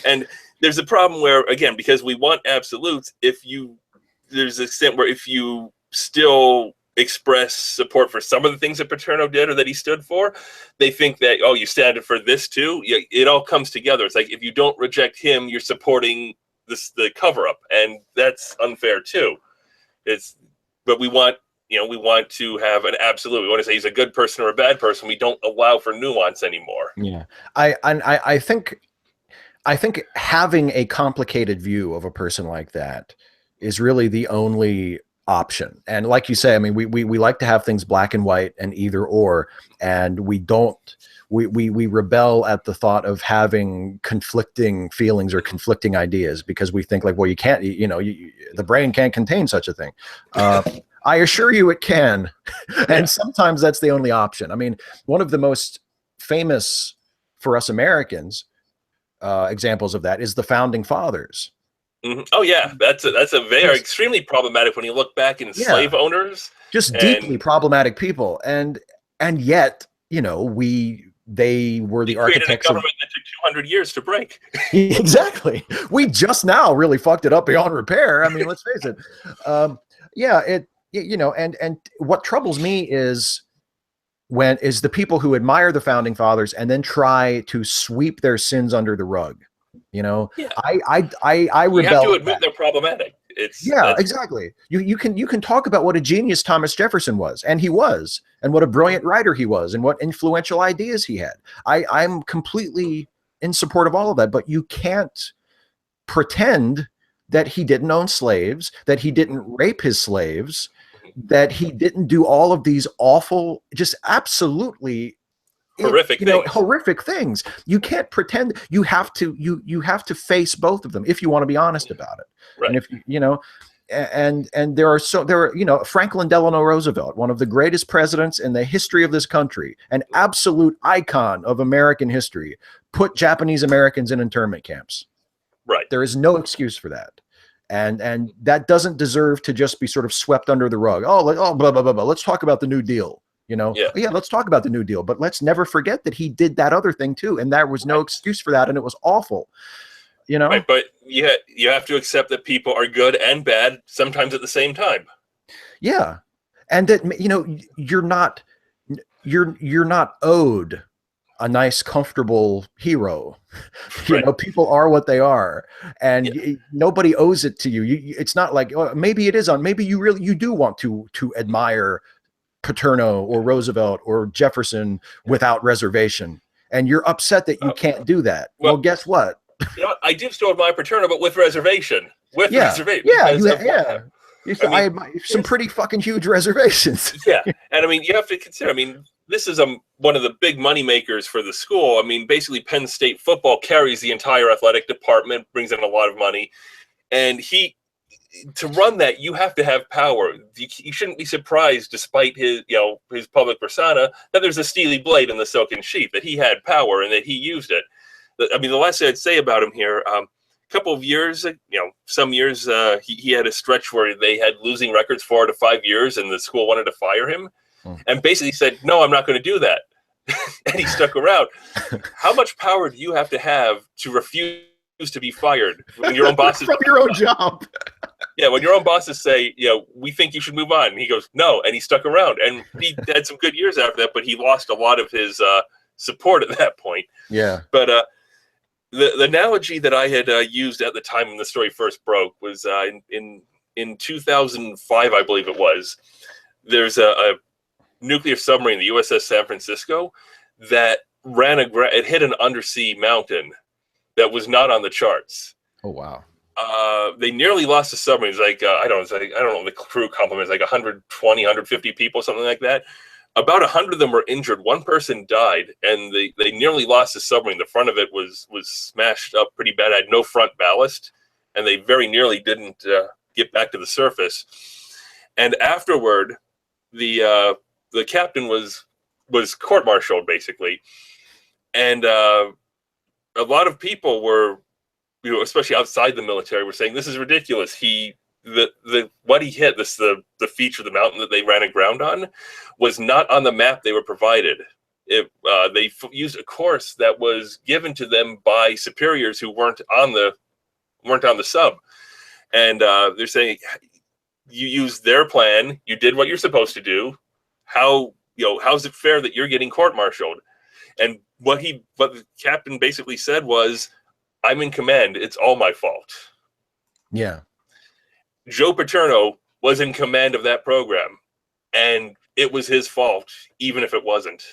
And there's a problem where, again, because we want absolutes, there's an extent where if you still express support for some of the things that Paterno did or that he stood for, they think that, oh, you stand for this too. It all comes together. It's like, if you don't reject him, you're supporting the cover up, and that's unfair too. But we want to have an absolute. We want to say he's a good person or a bad person. We don't allow for nuance anymore. Yeah, I think having a complicated view of a person like that is really the only option. And like you say, I mean, we like to have things black and white and either or, and we don't. We rebel at the thought of having conflicting feelings or conflicting ideas, because we think like, well, you can't, the brain can't contain such a thing. I assure you it can. And sometimes that's the only option. I mean, one of the most famous for us Americans examples of that is the founding fathers. Oh yeah, that's a very extremely problematic when you look back in slave owners, just deeply problematic people, and yet they were the architects of a government that took 200 years to break. Exactly. We just now really fucked it up beyond repair. I mean, let's face it. And what troubles me is the people who admire the founding fathers and then try to sweep their sins under the rug. I rebel. You have to admit they're problematic. Exactly. You can talk about what a genius Thomas Jefferson was, and he was, and what a brilliant writer he was, and what influential ideas he had. I'm completely in support of all of that, but you can't pretend that he didn't own slaves, that he didn't rape his slaves, that he didn't do all of these awful, just absolutely horrific things. You can't pretend. You have to face both of them if you want to be honest about it. Right. And if and there are Franklin Delano Roosevelt, one of the greatest presidents in the history of this country, an absolute icon of American history, put Japanese Americans in internment camps. Right. There is no excuse for that. And that doesn't deserve to just be sort of swept under the rug. Oh, blah, blah, blah, blah. Let's talk about the New Deal. Let's talk about the New Deal, but let's never forget that he did that other thing too, and there was no excuse for that, and it was awful. Right, but you have to accept that people are good and bad sometimes at the same time. And that you're not owed a nice, comfortable hero. Right. People are what they are, and Yeah. nobody owes it to you. It's not like, oh, maybe it is on. Maybe you do want to admire Paterno or Roosevelt or Jefferson without reservation, and you're upset that you can't do that. Well, Well, guess what? I do still admire Paterno, but with reservation. With Yeah, reservation yeah, because of what yeah. happened. I I mean, admire some pretty fucking huge reservations. yeah, and I mean, you have to consider. I mean, this is one of the big money makers for the school. I mean, basically, Penn State football carries the entire athletic department, brings in a lot of money, and to run that, you have to have power. You shouldn't be surprised, despite his public persona, that there's a steely blade in the silken sheath. That he had power and that he used it. I mean, the last thing I'd say about him here. Couple of years, some years he had a stretch where they had losing records 4 to 5 years, and the school wanted to fire him, and basically said, "No, I'm not going to do that," and he stuck around. How much power do you have to refuse to be fired when your own bosses from your own job? Yeah, when your own bosses say, we think you should move on, and he goes, "No," and he stuck around, and he had some good years after that, but he lost a lot of his support at that point. Yeah, but. The analogy that I had used at the time when the story first broke was in 2005, I believe it was. There's a nuclear submarine, the USS San Francisco, that it hit an undersea mountain that was not on the charts. Oh wow! They nearly lost the submarine. It was like I don't know the crew complement is like 120, 150 people, something like that. About 100 of them were injured. One person died, and they nearly lost the submarine. The front of it was smashed up pretty bad. It had no front ballast, and they very nearly didn't get back to the surface. And afterward, the captain was court-martialed, basically. And a lot of people were, especially outside the military, were saying, this is ridiculous. What he hit, the feature of the mountain that they ran aground on, was not on the map they were provided. They used a course that was given to them by superiors who weren't on the sub, and they're saying, you used their plan, you did what you're supposed to do. How's it fair that you're getting court-martialed? And what the captain basically said was, "I'm in command. It's all my fault." Yeah. Joe Paterno was in command of that program, and it was his fault, even if it wasn't.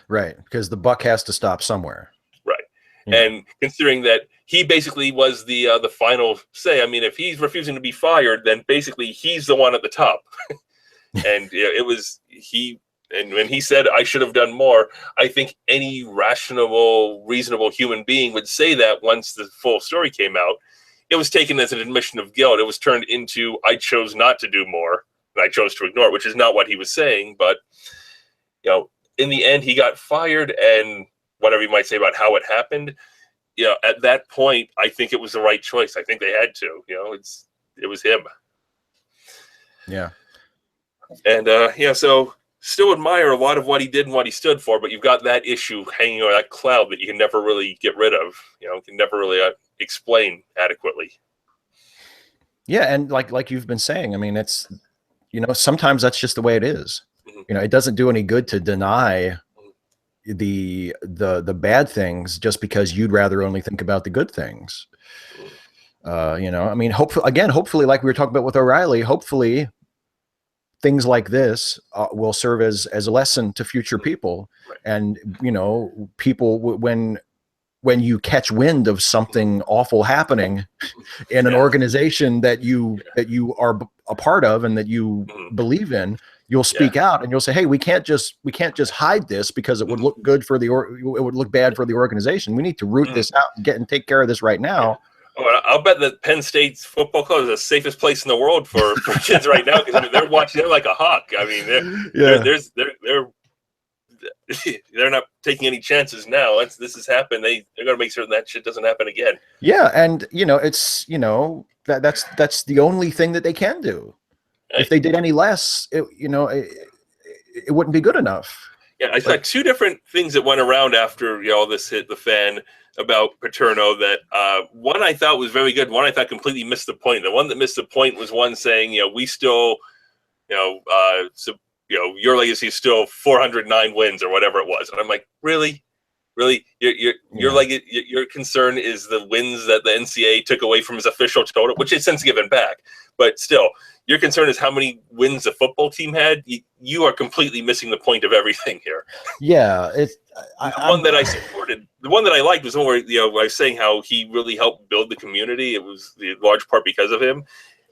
Right, because the buck has to stop somewhere. Right, yeah. And considering that he basically was the final say. I mean, if he's refusing to be fired, then basically he's the one at the top. And it was he. And when he said, "I should have done more," I think any rational, reasonable human being would say that once the full story came out. It was taken as an admission of guilt. It was turned into, "I chose not to do more, and I chose to ignore it," which is not what he was saying. But, in the end, he got fired, and whatever you might say about how it happened, at that point, I think it was the right choice. I think they had to. It was him. Yeah. And, so still admire a lot of what he did and what he stood for, but you've got that issue hanging over that cloud that you can never really get rid of. Can never really explain adequately. Yeah, and like you've been saying, I mean, it's sometimes that's just the way it is. Mm-hmm. It doesn't do any good to deny the bad things just because you'd rather only think about the good things. I mean, hopefully, like we were talking about with O'Reilly, hopefully things like this will serve as a lesson to future people. Right. And people, when you catch wind of something awful happening in an organization that you are a part of and that you believe in, you'll speak out and you'll say, "Hey, we can't just hide this because it would look good for it would look bad for the organization. We need to root this out and take care of this right now." Oh, I'll bet that Penn State's football club is the safest place in the world for kids right now, because they're watching. They're like a hawk. I mean, they're not taking any chances now. Once this has happened, they're going to make sure that shit doesn't happen again. Yeah, and it's that's the only thing that they can do. If they did any less, it wouldn't be good enough. Yeah, I saw two different things that went around after all this hit the fan about Paterno. That one I thought was very good. One I thought completely missed the point. The one that missed the point was one saying, we still, your legacy is still 409 wins or whatever it was. And I'm like, really? Your concern is the wins that the NCAA took away from his official total, which it's since given back. But still, your concern is how many wins the football team had. You are completely missing the point of everything here. Yeah, the one that I supported, the one that I liked was the one where I was saying how he really helped build the community. It was in large part because of him,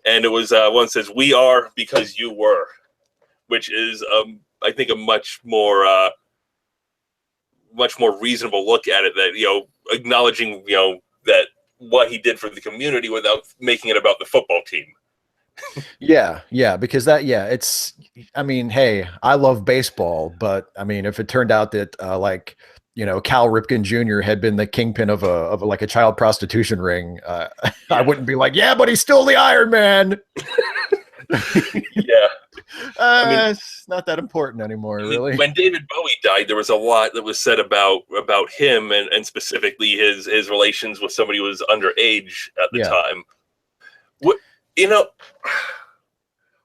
and it was one that says, "We are because you were," which is I think a much more reasonable look at it, that acknowledging that what he did for the community without making it about the football team. Yeah, because it's, I mean, hey, I love baseball, but I mean, if it turned out that Cal Ripken Jr. had been the kingpin of a child prostitution ring, I wouldn't be like, yeah, but he's still the Iron Man. Yeah. It's not that important anymore, really. When David Bowie died, there was a lot that was said about him and specifically his relations with somebody who was underage at the time.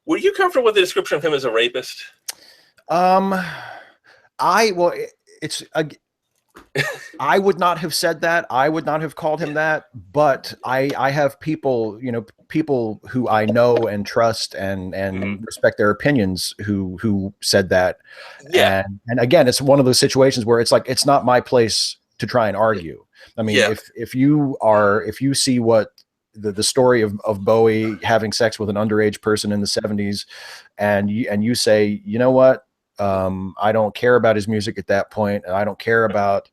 Were you comfortable with the description of him as a rapist? I would not have said that. I would not have called him that, but I have people who I know and trust and respect their opinions who said that. Yeah. And again, it's one of those situations where it's like, it's not my place to try and argue. I mean, if you see what the story of Bowie having sex with an underage person in the 70s, and you say, you know what, I don't care about his music at that point, and I don't care about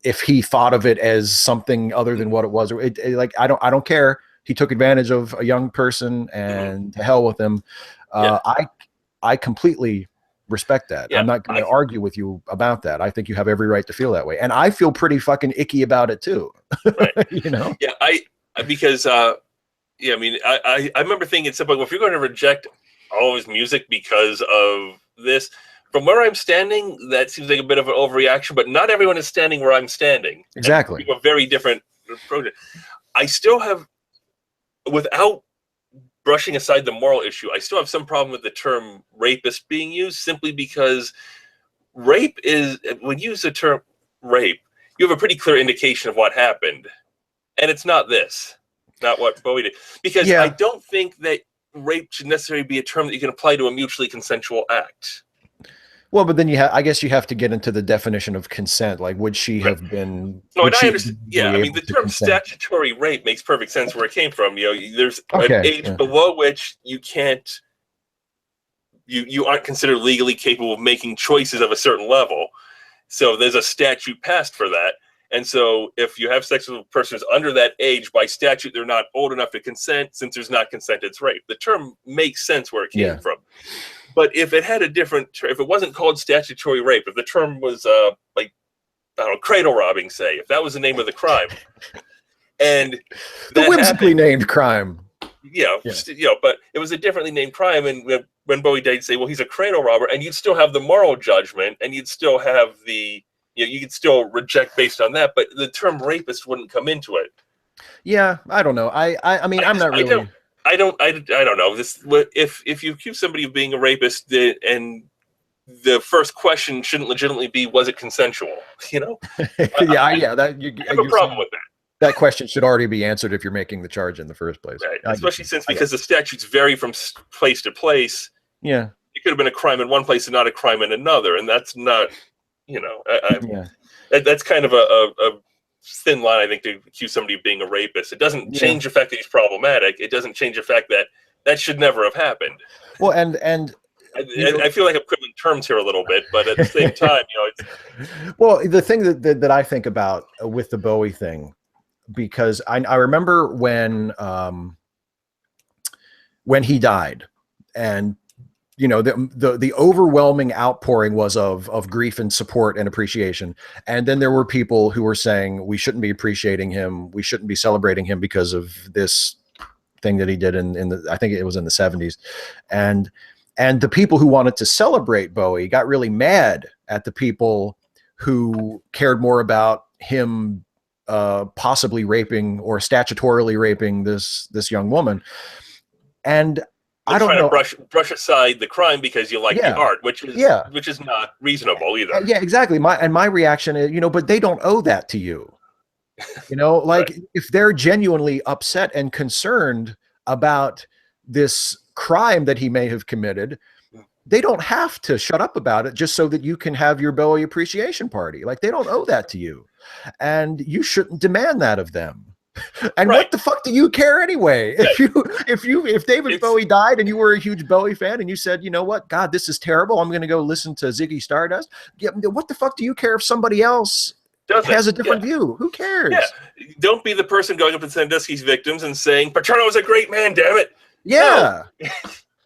if he thought of it as something other than what it was. I don't care. He took advantage of a young person, and to hell with him. I completely respect that. I'm not going to argue with you about that. I think you have every right to feel that way, and I feel pretty fucking icky about it too. Right. I remember thinking something, well, if you're going to reject all of his music because of this, from where I'm standing, that seems like a bit of an overreaction, but not everyone is standing where I'm standing. Exactly. A very different approach. I still have, without brushing aside the moral issue, I still have some problem with the term rapist being used, simply because rape is, when you use the term rape, you have a pretty clear indication of what happened. And it's not this, not what Bowie did. Because I don't think that rape should necessarily be a term that you can apply to a mutually consensual act. Well, but then I guess you have to get into the definition of consent. Like, would she have been? No, and I understand. Yeah, I mean, the term statutory rape makes perfect sense where it came from. There's an age below which you can't, you aren't considered legally capable of making choices of a certain level. So there's a statute passed for that. And so if you have sex with a person who's under that age, by statute, they're not old enough to consent. Since there's not consent, it's rape. The term makes sense where it came from. But if it had a different, if it wasn't called statutory rape, if the term was cradle robbing, say, if that was the name of the crime, and the whimsically named crime, but it was a differently named crime, and when Bowie died, say, well, he's a cradle robber, and you'd still have the moral judgment, and you'd still have the, you could still reject based on that, but the term rapist wouldn't come into it. Yeah, I don't know. I mean, I'm not really. I don't know this. If you accuse somebody of being a rapist, and the first question shouldn't legitimately be, was it consensual? I have a problem with that. That question should already be answered if you're making the charge in the first place, right? Especially because the statutes vary from place to place. Yeah, it could have been a crime in one place and not a crime in another, and that's not, that's kind of a thin line, I think, to accuse somebody of being a rapist. It doesn't change the fact that he's problematic. It doesn't change the fact that should never have happened. Well, and I feel like I'm quibbling terms here a little bit, but at the same time, well, the thing that I think about with the Bowie thing, because I remember when he died, and the overwhelming outpouring was of grief and support and appreciation. And then there were people who were saying, we shouldn't be appreciating him. We shouldn't be celebrating him because of this thing that he did I think it was in the 70s. And the people who wanted to celebrate Bowie got really mad at the people who cared more about him possibly raping or statutorily raping this young woman. And I don't trying know. to brush aside the crime because you like the art, which is not reasonable either. Yeah, exactly. My reaction is, but they don't owe that to you. Like Right. if they're genuinely upset and concerned about this crime that he may have committed, they don't have to shut up about it just so that you can have your Bowie appreciation party. Like they don't owe that to you, and you shouldn't demand that of them. And what the fuck do you care anyway? If David Bowie died and you were a huge Bowie fan and you said, you know what, God, this is terrible, I'm going to go listen to Ziggy Stardust. Yeah, what the fuck do you care if somebody else has a different view? Who cares? Yeah. Don't be the person going up to Sandusky's victims and saying, Paterno was a great man, damn it. Yeah. No.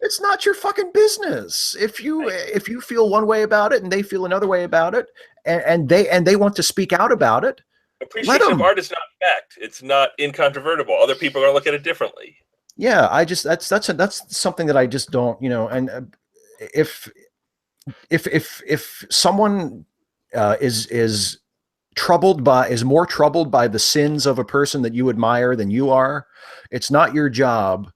It's not your fucking business. If you feel one way about it and they feel another way about it, and they want to speak out about it, appreciation of art is not fact. It's not incontrovertible. Other people are going to look at it differently. Yeah, that's something that I just don't, and if someone is more troubled by the sins of a person that you admire than you are, it's not your job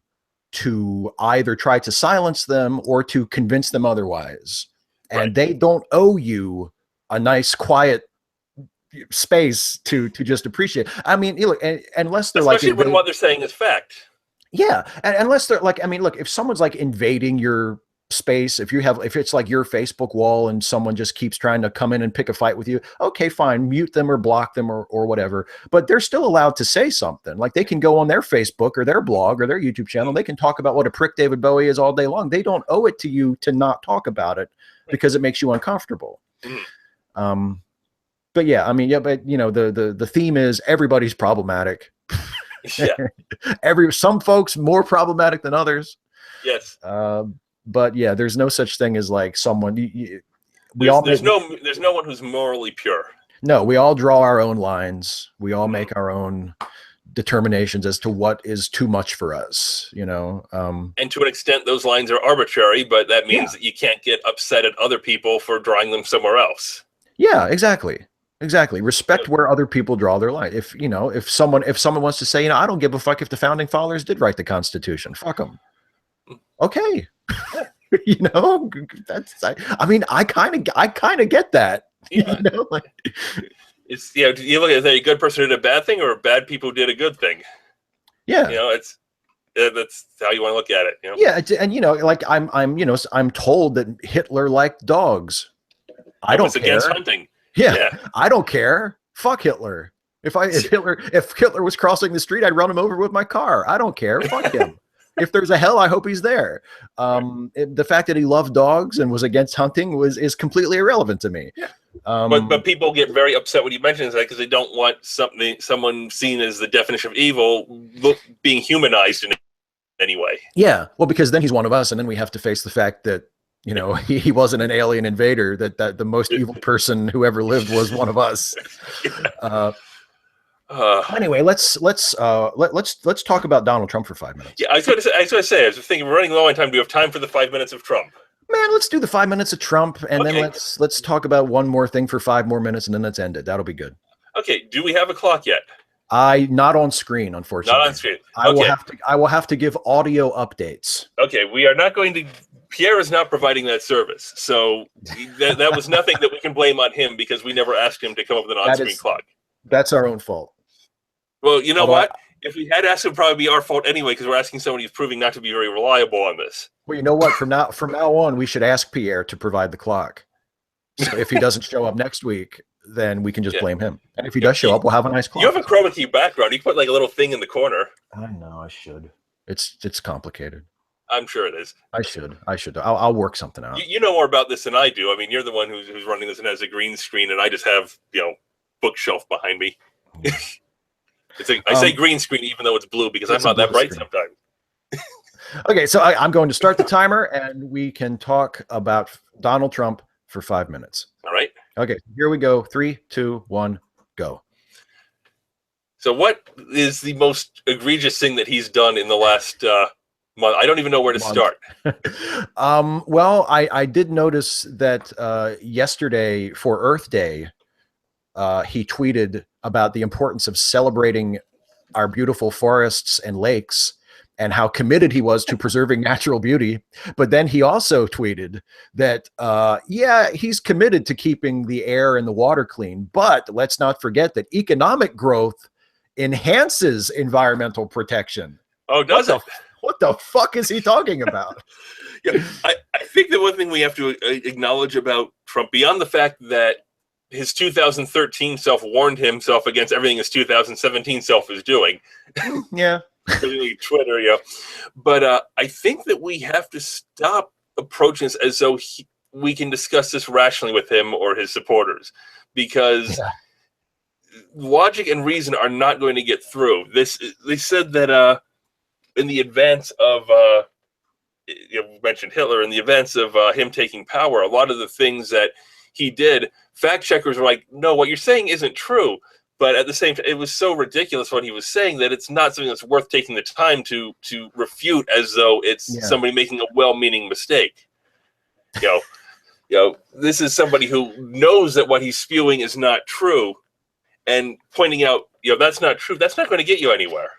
to either try to silence them or to convince them otherwise. And they don't owe you a nice, quiet space to just appreciate. I mean, unless they're especially when what they're saying is fact. Yeah, and unless they're like, I mean, look, if someone's like invading your space, if it's like your Facebook wall and someone just keeps trying to come in and pick a fight with you, okay, fine, mute them or block them or whatever. But they're still allowed to say something. Like they can go on their Facebook or their blog or their YouTube channel. They can talk about what a prick David Bowie is all day long. They don't owe it to you to not talk about it because it makes you uncomfortable. But yeah, I mean, but the theme is everybody's problematic. Some folks more problematic than others. Yes. But yeah, there's no such thing as like someone. There's no one who's morally pure. No, we all draw our own lines. We all make our own determinations as to what is too much for us. And to an extent, those lines are arbitrary, but that means that you can't get upset at other people for drawing them somewhere else. Yeah, exactly. Respect where other people draw their line. If someone wants to say, I don't give a fuck if the founding fathers did write the Constitution. Fuck them. Okay. That's. I mean, I kind of get that. Yeah. It's you look at a good person did a bad thing or bad people did a good thing. Yeah. That's how you want to look at it. Yeah, and like I'm told that Hitler liked dogs. I don't care. Against hunting. Yeah, I don't care. Fuck Hitler. If Hitler was crossing the street, I'd run him over with my car. I don't care. Fuck him. If there's a hell, I hope he's there. The fact that he loved dogs and was against hunting is completely irrelevant to me. Yeah. But people get very upset when you mention that because they don't want someone seen as the definition of evil being humanized in any way. Yeah, well, because then he's one of us, and then we have to face the fact that he wasn't an alien invader. That the most evil person who ever lived was one of us. Anyway, let's talk about Donald Trump for 5 minutes. Yeah, I was going to say. I was thinking we're running low on time. Do we have time for the 5 minutes of Trump? Man, let's do the 5 minutes of Trump, and then let's talk about one more thing for 5 more minutes, and then let's end it. That'll be good. Okay. Do we have a clock yet? Not on screen, unfortunately. Not on screen. I will have to give audio updates. Okay, we are not going to. Pierre is not providing that service, so that was nothing that we can blame on him because we never asked him to come up with an on-screen clock. That's our own fault. Well, you know what? If we had asked him, it'd probably be our fault anyway because we're asking somebody who's proving not to be very reliable on this. Well, you know what? From now on, we should ask Pierre to provide the clock. So if he doesn't show up next week, then we can just blame him. And if he does show up, we'll have a nice clock. You have a chroma key background. You can put like a little thing in the corner. I know. I should. It's complicated. I'm sure it is. I should. I'll work something out. You know more about this than I do. I mean, you're the one who's running this and has a green screen, and I just have bookshelf behind me. I say green screen even though it's blue because I'm not that bright sometimes. Okay, so I'm going to start the timer, and we can talk about Donald Trump for 5 minutes. All right. Okay, here we go. 3, 2, 1, go. So what is the most egregious thing that he's done in the last month? I don't even know where to start. Well, I did notice that yesterday for Earth Day, he tweeted about the importance of celebrating our beautiful forests and lakes and how committed he was to preserving natural beauty. But then he also tweeted that, yeah, he's committed to keeping the air and the water clean. But let's not forget that economic growth enhances environmental protection. Oh, does it? What the fuck is he talking about? Yeah, I think the one thing we have to acknowledge about Trump, beyond the fact that his 2013 self warned himself against everything his 2017 self is doing. Yeah. Twitter, yeah. But I think that we have to stop approaching this as though we can discuss this rationally with him or his supporters, because logic and reason are not going to get through. They said that in the advance of, you mentioned Hitler, in the advance of him taking power, a lot of the things that he did, fact checkers were like, no, what you're saying isn't true. But at the same time, it was so ridiculous what he was saying that it's not something that's worth taking the time to refute as though it's somebody making a well-meaning mistake. You know, this is somebody who knows that what he's spewing is not true, and pointing out, that's not true. That's not going to get you anywhere.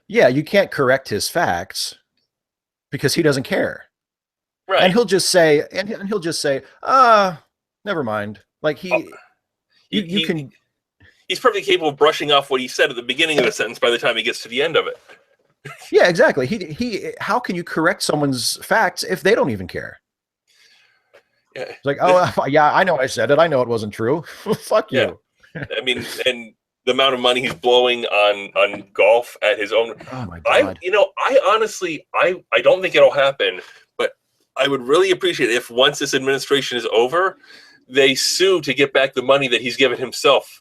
Yeah, you can't correct his facts because he doesn't care. Right. And he'll just say, never mind. Like you can. He's perfectly capable of brushing off what he said at the beginning of the sentence by the time he gets to the end of it. Yeah, exactly. How can you correct someone's facts if they don't even care? Yeah. It's like, oh, yeah, I know I said it. I know it wasn't true. Fuck you. I mean, and the amount of money he's blowing on golf at his own. Oh my God. I honestly, I don't think it'll happen, but I would really appreciate it if once this administration is over, they sue to get back the money that he's given himself.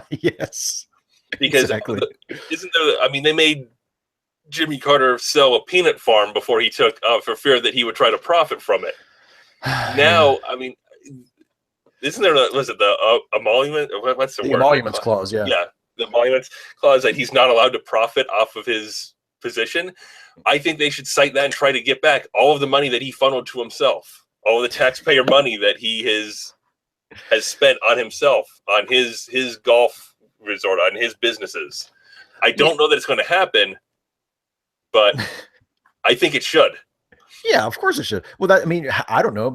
Yes, because exactly. Isn't there? I mean, they made Jimmy Carter sell a peanut farm before he took, for fear that he would try to profit from it. Now, I mean, isn't there? Was it the emolument? What's the word? Emoluments clause? Yeah, the emoluments clause that he's not allowed to profit off of his position. I think they should cite that and try to get back all of the money that he funneled to himself, all of the taxpayer money that he has spent on himself, on his golf resort, on his businesses. I don't know that it's going to happen, but I think it should. Yeah, of course it should. Well, I don't know.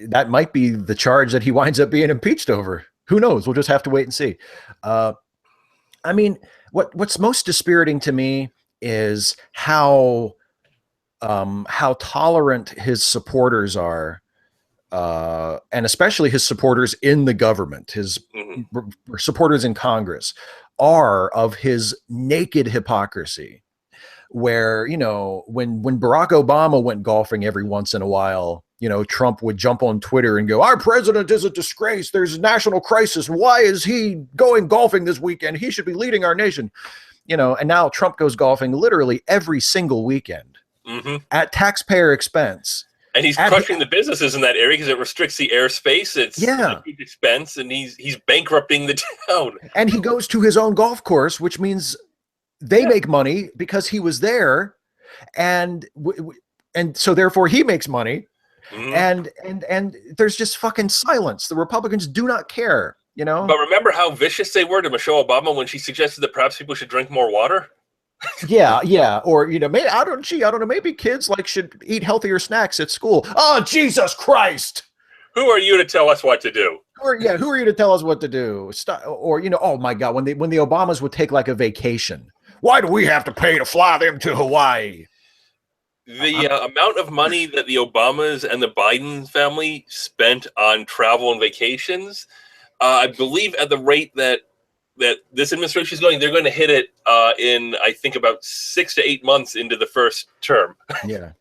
That might be the charge that he winds up being impeached over. Who knows? We'll just have to wait and see. I mean, what's most dispiriting to me is how tolerant his supporters are. And especially his supporters in the government, his supporters in Congress, are of his naked hypocrisy. Where, when Barack Obama went golfing every once in a while, Trump would jump on Twitter and go, our president is a disgrace. There's a national crisis. Why is he going golfing this weekend? He should be leading our nation. And now Trump goes golfing literally every single weekend at taxpayer expense. And he's crushing the businesses in that area because it restricts the airspace. It's a huge expense, and he's bankrupting the town. And he goes to his own golf course, which means they make money because he was there, and so therefore he makes money. And there's just fucking silence. The Republicans do not care, But remember how vicious they were to Michelle Obama when she suggested that perhaps people should drink more water? Yeah. Or, maybe, I don't know, maybe kids should eat healthier snacks at school. Oh, Jesus Christ. Who are you to tell us what to do? Who are you to tell us what to do? Or, oh my God, when the Obamas would take a vacation, why do we have to pay to fly them to Hawaii? The amount of money that the Obamas and the Biden family spent on travel and vacations, I believe at the rate that this administration is going, they're going to hit it in, I think, about 6 to 8 months into the first term. Yeah.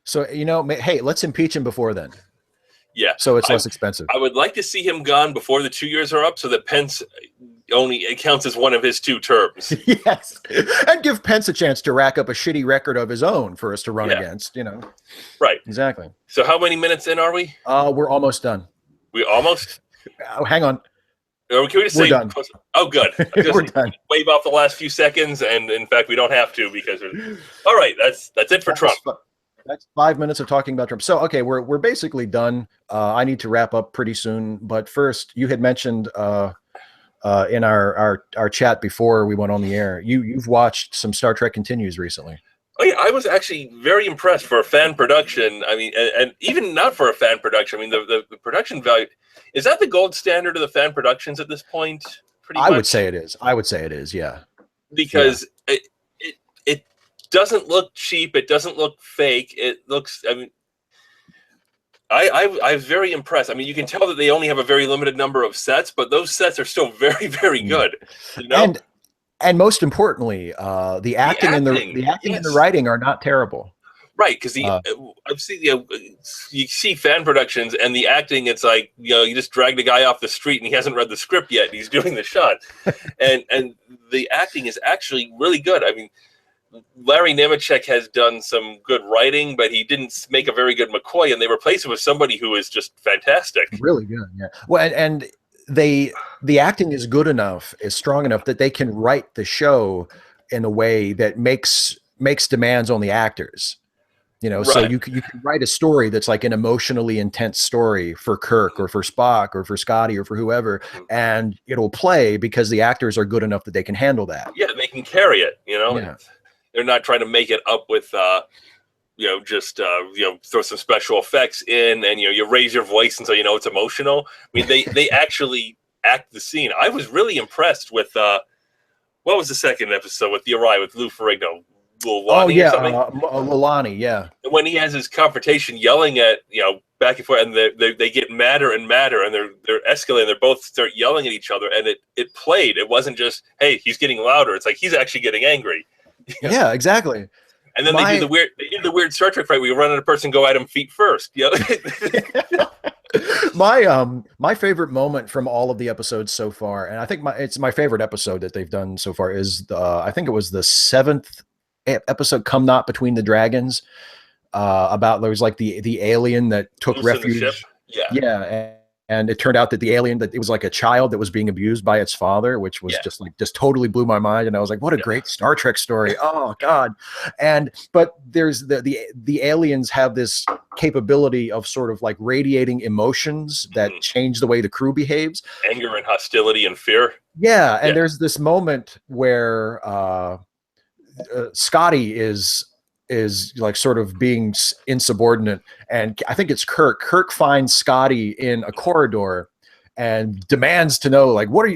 So, hey, let's impeach him before then. Yeah. So it's less expensive. I would like to see him gone before the 2 years are up so that Pence it counts as one of his 2 terms. Yes. And give Pence a chance to rack up a shitty record of his own for us to run against, Right. Exactly. So how many minutes in are we? We're almost done. We almost? Oh, hang on. Or can we just say, done. Oh, good. We're done. Wave off the last few seconds, and in fact, we don't have to because. All right, that's it for Trump. That's 5 minutes of talking about Trump. So, okay, we're basically done. I need to wrap up pretty soon, but first, you had mentioned in our chat before we went on the air. You've watched some Star Trek Continues recently. Oh yeah, I was actually very impressed for a fan production. I mean, and even not for a fan production. I mean, the production value, is that the gold standard of the fan productions at this point? Pretty much. I would say it is. I would say it is. Yeah. Because it doesn't look cheap. It doesn't look fake. It looks. I mean, I was very impressed. I mean, you can tell that they only have a very limited number of sets, but those sets are still very, very good. You know? And most importantly, the acting and the writing are not terrible. Right, because I've seen you see fan productions and the acting. It's like you just drag the guy off the street and he hasn't read the script yet. And he's doing the shot, and the acting is actually really good. I mean, Larry Nemecek has done some good writing, but he didn't make a very good McCoy, and they replaced him with somebody who is just fantastic. Really good, yeah. Well, and the acting is good enough, is strong enough that they can write the show in a way that makes demands on the actors. Right. So you can write a story that's like an emotionally intense story for Kirk or for Spock or for Scotty or for whoever, and it'll play because the actors are good enough that they can handle that. Yeah, they can carry it. Yeah. They're not trying to make it up with just throw some special effects in and you raise your voice and so it's emotional. I mean, they actually act the scene. I was really impressed with what was the second episode with the Orion with Lou Ferrigno. Lulani, yeah. When he has his confrontation, yelling at back and forth, and they get madder and madder, and they're escalating. They both start yelling at each other, and it played. It wasn't just he's getting louder. It's like he's actually getting angry. Yeah, exactly. And then they do the weird Star Trek fight where you run at a person, go at him feet first. My favorite moment from all of the episodes so far, and I think it's my favorite episode that they've done so far, is I think it was the 7th episode, Come Not Between the Dragons, about there was like the alien that took refuge. And it turned out that the alien, that it was like a child that was being abused by its father, which was just totally blew my mind. And I was like, what a great Star Trek story. Oh God. But there's the aliens have this capability of sort of like radiating emotions that change the way the crew behaves. Anger and hostility and fear. Yeah. And there's this moment where Scotty is like sort of being insubordinate, and I think it's Kirk finds Scotty in a corridor and demands to know, like, what are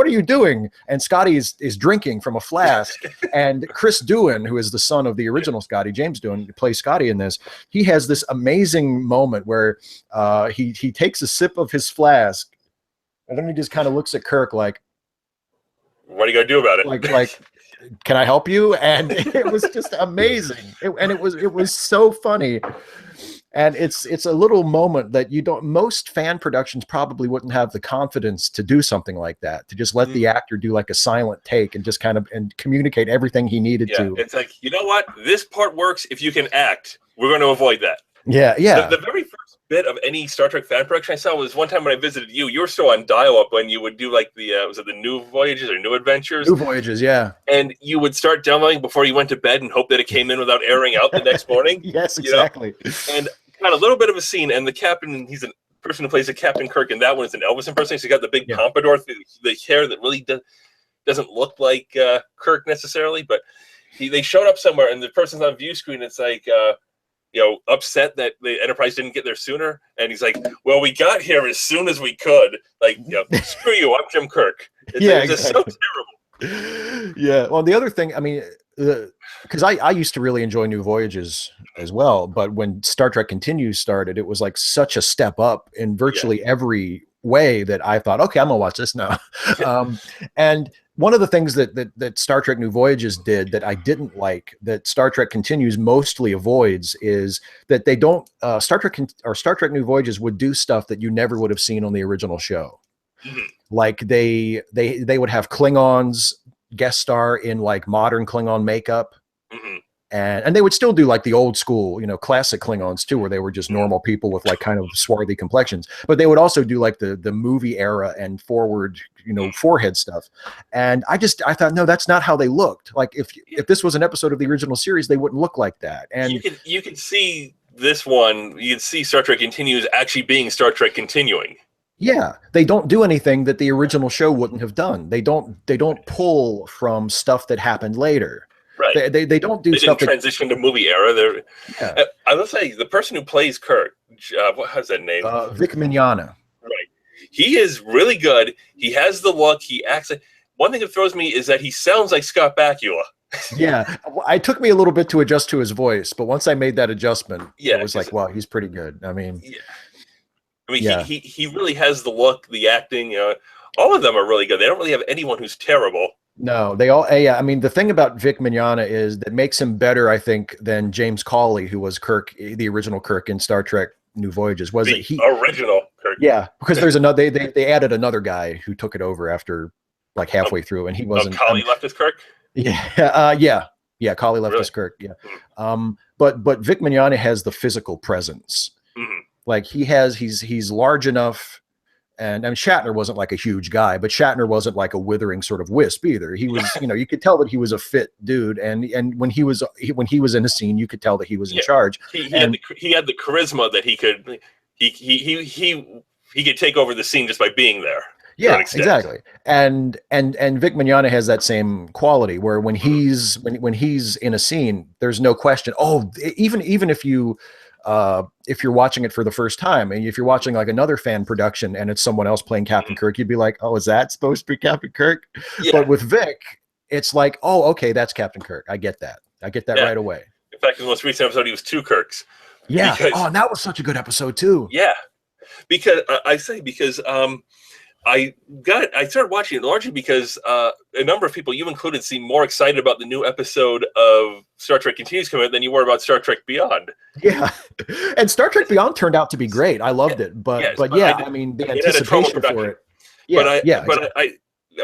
you doing? And Scotty is drinking from a flask. And Chris Doohan, who is the son of the original Scotty, James Doohan, plays Scotty in this. He has this amazing moment where he takes a sip of his flask, and then he just kind of looks at Kirk like, what are you gonna do about it? Like can I help you? And it was just amazing. It was so funny. And it's a little moment that most fan productions probably wouldn't have the confidence to do something like that, to just let the actor do like a silent take and just kind of and communicate everything he needed to. It's like, you know what? This part works if you can act. We're going to avoid that. Yeah. The very first bit of any Star Trek fan production I saw was one time when I visited you. You were still on dial-up when you would do like the was it the New Voyages or New Adventures? New Voyages, yeah. And you would start downloading before you went to bed and hope that it came in without airing out the next morning. Yes, exactly. And got a little bit of a scene, and the captain, he's a person who plays the Captain Kirk, and that one is an Elvis impersonator. So he got the big pompadour, the hair that really doesn't look like Kirk necessarily, but they showed up somewhere, and the person's on view screen. It's like upset that the Enterprise didn't get there sooner, and he's like, "Well, we got here as soon as we could. Like, screw you, I'm Jim Kirk." It's just so terrible. Yeah. Well, the other thing, I mean, because I used to really enjoy New Voyages as well, but when Star Trek Continues started, it was like such a step up in virtually every way that I thought, okay, I'm gonna watch this now. And one of the things that Star Trek New Voyages did that I didn't like, that Star Trek Continues mostly avoids, is that they don't Star Trek New Voyages would do stuff that you never would have seen on the original show. Like they would have Klingons guest star in like modern Klingon makeup. And they would still do like the old school, classic Klingons too, where they were just normal people with like kind of swarthy complexions. But they would also do like the movie era and forward, forehead stuff. And I thought, no, that's not how they looked. Like if this was an episode of the original series, they wouldn't look like that. And you could see this one. You can see Star Trek Continues actually being Star Trek continuing. Yeah, they don't do anything that the original show wouldn't have done. They don't pull from stuff that happened later. Right. They don't do They didn't stuff that transition to movie era. They're, yeah. I will say the person who plays Kirk, how's that name? Vic Mignogna. Right. He is really good. He has the look. He acts like. One thing that throws me is that he sounds like Scott Bakula. Yeah, it took me a little bit to adjust to his voice, but once I made that adjustment, Yeah, it was like, wow, he's pretty good. I mean, yeah. I mean, yeah. he really has the look, the acting. All of them are really good. They don't really have anyone who's terrible. No, they all. Yeah, I mean, the thing about Vic Mignogna is that makes him better, I think, than James Cawley, who was Kirk, the original Kirk in Star Trek New Voyages. Was the it he? Original Kirk. Yeah, because there's another. They added another guy who took it over after like halfway through, and he wasn't. Cawley left as Kirk. Yeah, Cawley left Really? as Kirk. Yeah, but Vic Mignogna has the physical presence. Mm-hmm. Like he's large enough, and Shatner wasn't like a huge guy, but Shatner wasn't like a withering sort of wisp either. He was, you could tell that he was a fit dude, and when he was in a scene, you could tell that he was in charge. He had the charisma that he could take over the scene just by being there. Yeah, exactly. And Vic Mignogna has that same quality where when he's in a scene, there's no question. Oh, even if you're watching it for the first time, and if you're watching like another fan production and it's someone else playing Captain Kirk, you'd be like, oh, is that supposed to be Captain Kirk? Yeah. But with Vic, it's like, oh, okay, that's Captain Kirk. I get that right away. In fact, in the most recent episode, he was two Kirks. Yeah. And that was such a good episode too. Yeah. Because I started watching it largely because a number of people, you included, seem more excited about the new episode of Star Trek Continues coming out than you were about Star Trek Beyond. Yeah, and Star Trek Beyond turned out to be great. I loved it, but I mean, the anticipation for it. Yeah, but I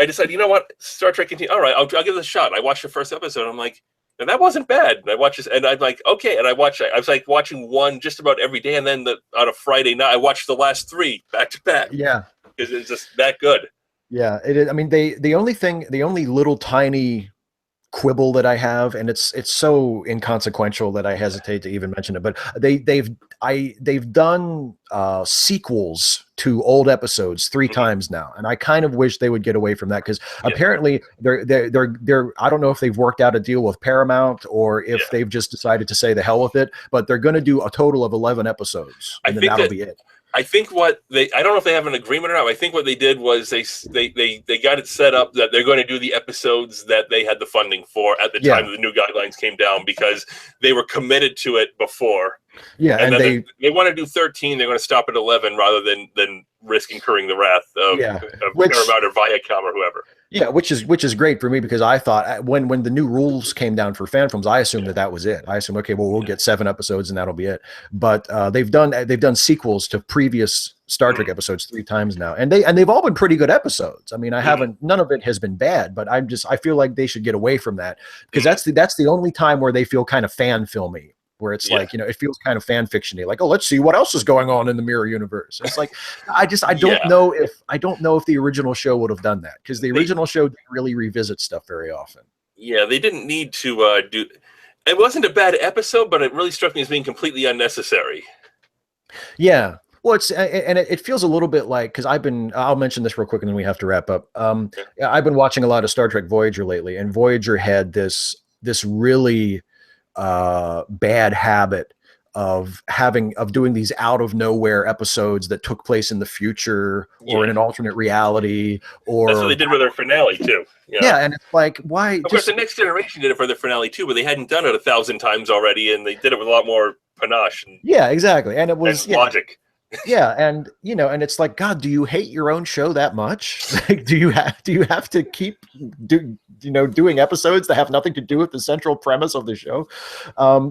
decided, you know what, Star Trek Continues. All right, I'll give it a shot. I watched the first episode. I'm like, and that wasn't bad. And I watched this, and I'm like, okay. And I was like watching one just about every day, and then on a Friday night, I watched the last three back to back. Yeah. Because it's just that good. Yeah, it is. I mean, the only little tiny quibble that I have, and it's so inconsequential that I hesitate to even mention it, but they've done sequels to old episodes 3 times now, and I kind of wish they would get away from that because apparently they're I don't know if they've worked out a deal with Paramount or if they've just decided to say the hell with it, but they're going to do a total of 11 episodes, and then that'll be it. I think I don't know if they have an agreement or not. I think what they did was they got it set up that they're going to do the episodes that they had the funding for at the time the new guidelines came down because they were committed to it before. Yeah, and they want to do 13. They're going to stop at 11 rather than risk incurring the wrath of Paramount or Viacom or whoever. Yeah, which is great for me because I thought when the new rules came down for fan films, I assumed that was it. I assumed, okay, well, we'll get 7 episodes and that'll be it. But they've done sequels to previous Star Trek episodes 3 times now, and they've all been pretty good episodes. I mean, none of it has been bad, but I feel like they should get away from that because that's the only time where they feel kind of fan filmy. Where it's like, it feels kind of fan fiction-y, like, oh, let's see what else is going on in the mirror universe. It's like, I don't know if the original show would have done that because the original show didn't really revisit stuff very often. Yeah, they didn't need to do. It wasn't a bad episode, but it really struck me as being completely unnecessary. Yeah. Well, it feels a little bit like, because I'll mention this real quick and then we have to wrap up. I've been watching a lot of Star Trek Voyager lately, and Voyager had this really bad habit of doing these out of nowhere episodes that took place in the future or in an alternate reality, or that's what they did with their finale too. Yeah, and it's like, why? Of course, the Next Generation did it for their finale too, but they hadn't done it 1,000 times already, and they did it with a lot more panache. Exactly, and it was logic. Yeah, and and it's like, God, do you hate your own show that much? Like, do you have to keep doing episodes that have nothing to do with the central premise of the show?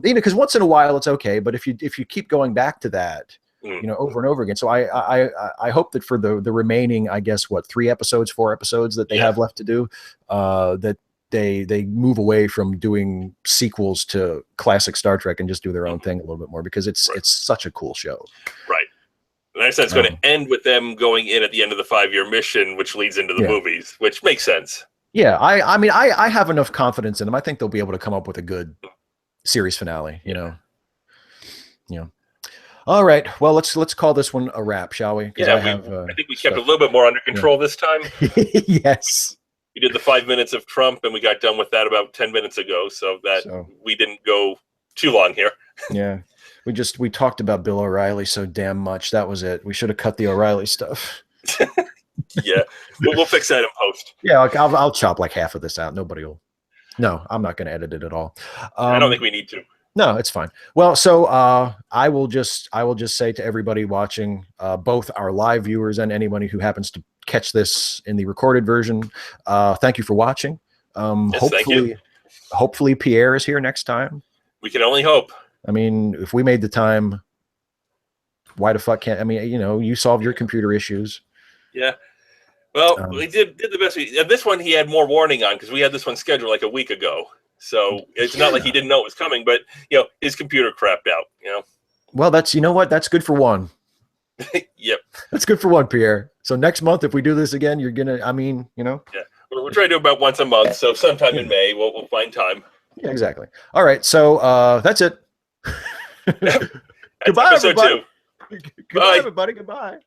Because once in a while it's okay, but if you keep going back to that, over and over again. So I hope that for the remaining, I guess 4 episodes that they have left to do, that they move away from doing sequels to classic Star Trek and just do their own thing a little bit more, because it's such a cool show. Right. And I said it's going to end with them going in at the end of the 5-year mission, which leads into the movies, which makes sense. Yeah, I mean, I have enough confidence in them. I think they'll be able to come up with a good series finale, All right. Well, let's call this one a wrap, shall we? Because Yeah, I I think we kept stuff. it a little bit more under control this time. Yes. We did the 5 minutes of Trump, and we got done with that about 10 minutes ago, so that we didn't go too long here. Yeah. We talked about Bill O'Reilly so damn much. That was it. We should have cut the O'Reilly stuff. Yeah, we'll fix that in post. Yeah, I'll chop like half of this out. Nobody will. No, I'm not going to edit it at all. I don't think we need to. No, it's fine. Well, so I will just say to everybody watching, both our live viewers and anybody who happens to catch this in the recorded version, thank you for watching. Yes, thank you. Hopefully Pierre is here next time. We can only hope. I mean, if we made the time, why the fuck can't? I mean, you solved your computer issues. Yeah. Well, we did the best. This one he had more warning on because we had this one scheduled like a week ago. So it's not like he didn't know it was coming, but his computer crapped out. Well, that's that's good for one. Yep. That's good for one, Pierre. So next month, if we do this again, you're gonna. Yeah. We'll try to do about once a month. So sometime in May, we'll find time. Yeah, exactly. All right. So that's it. That's Goodbye, episode everybody. 2. Goodbye, everybody. Goodbye.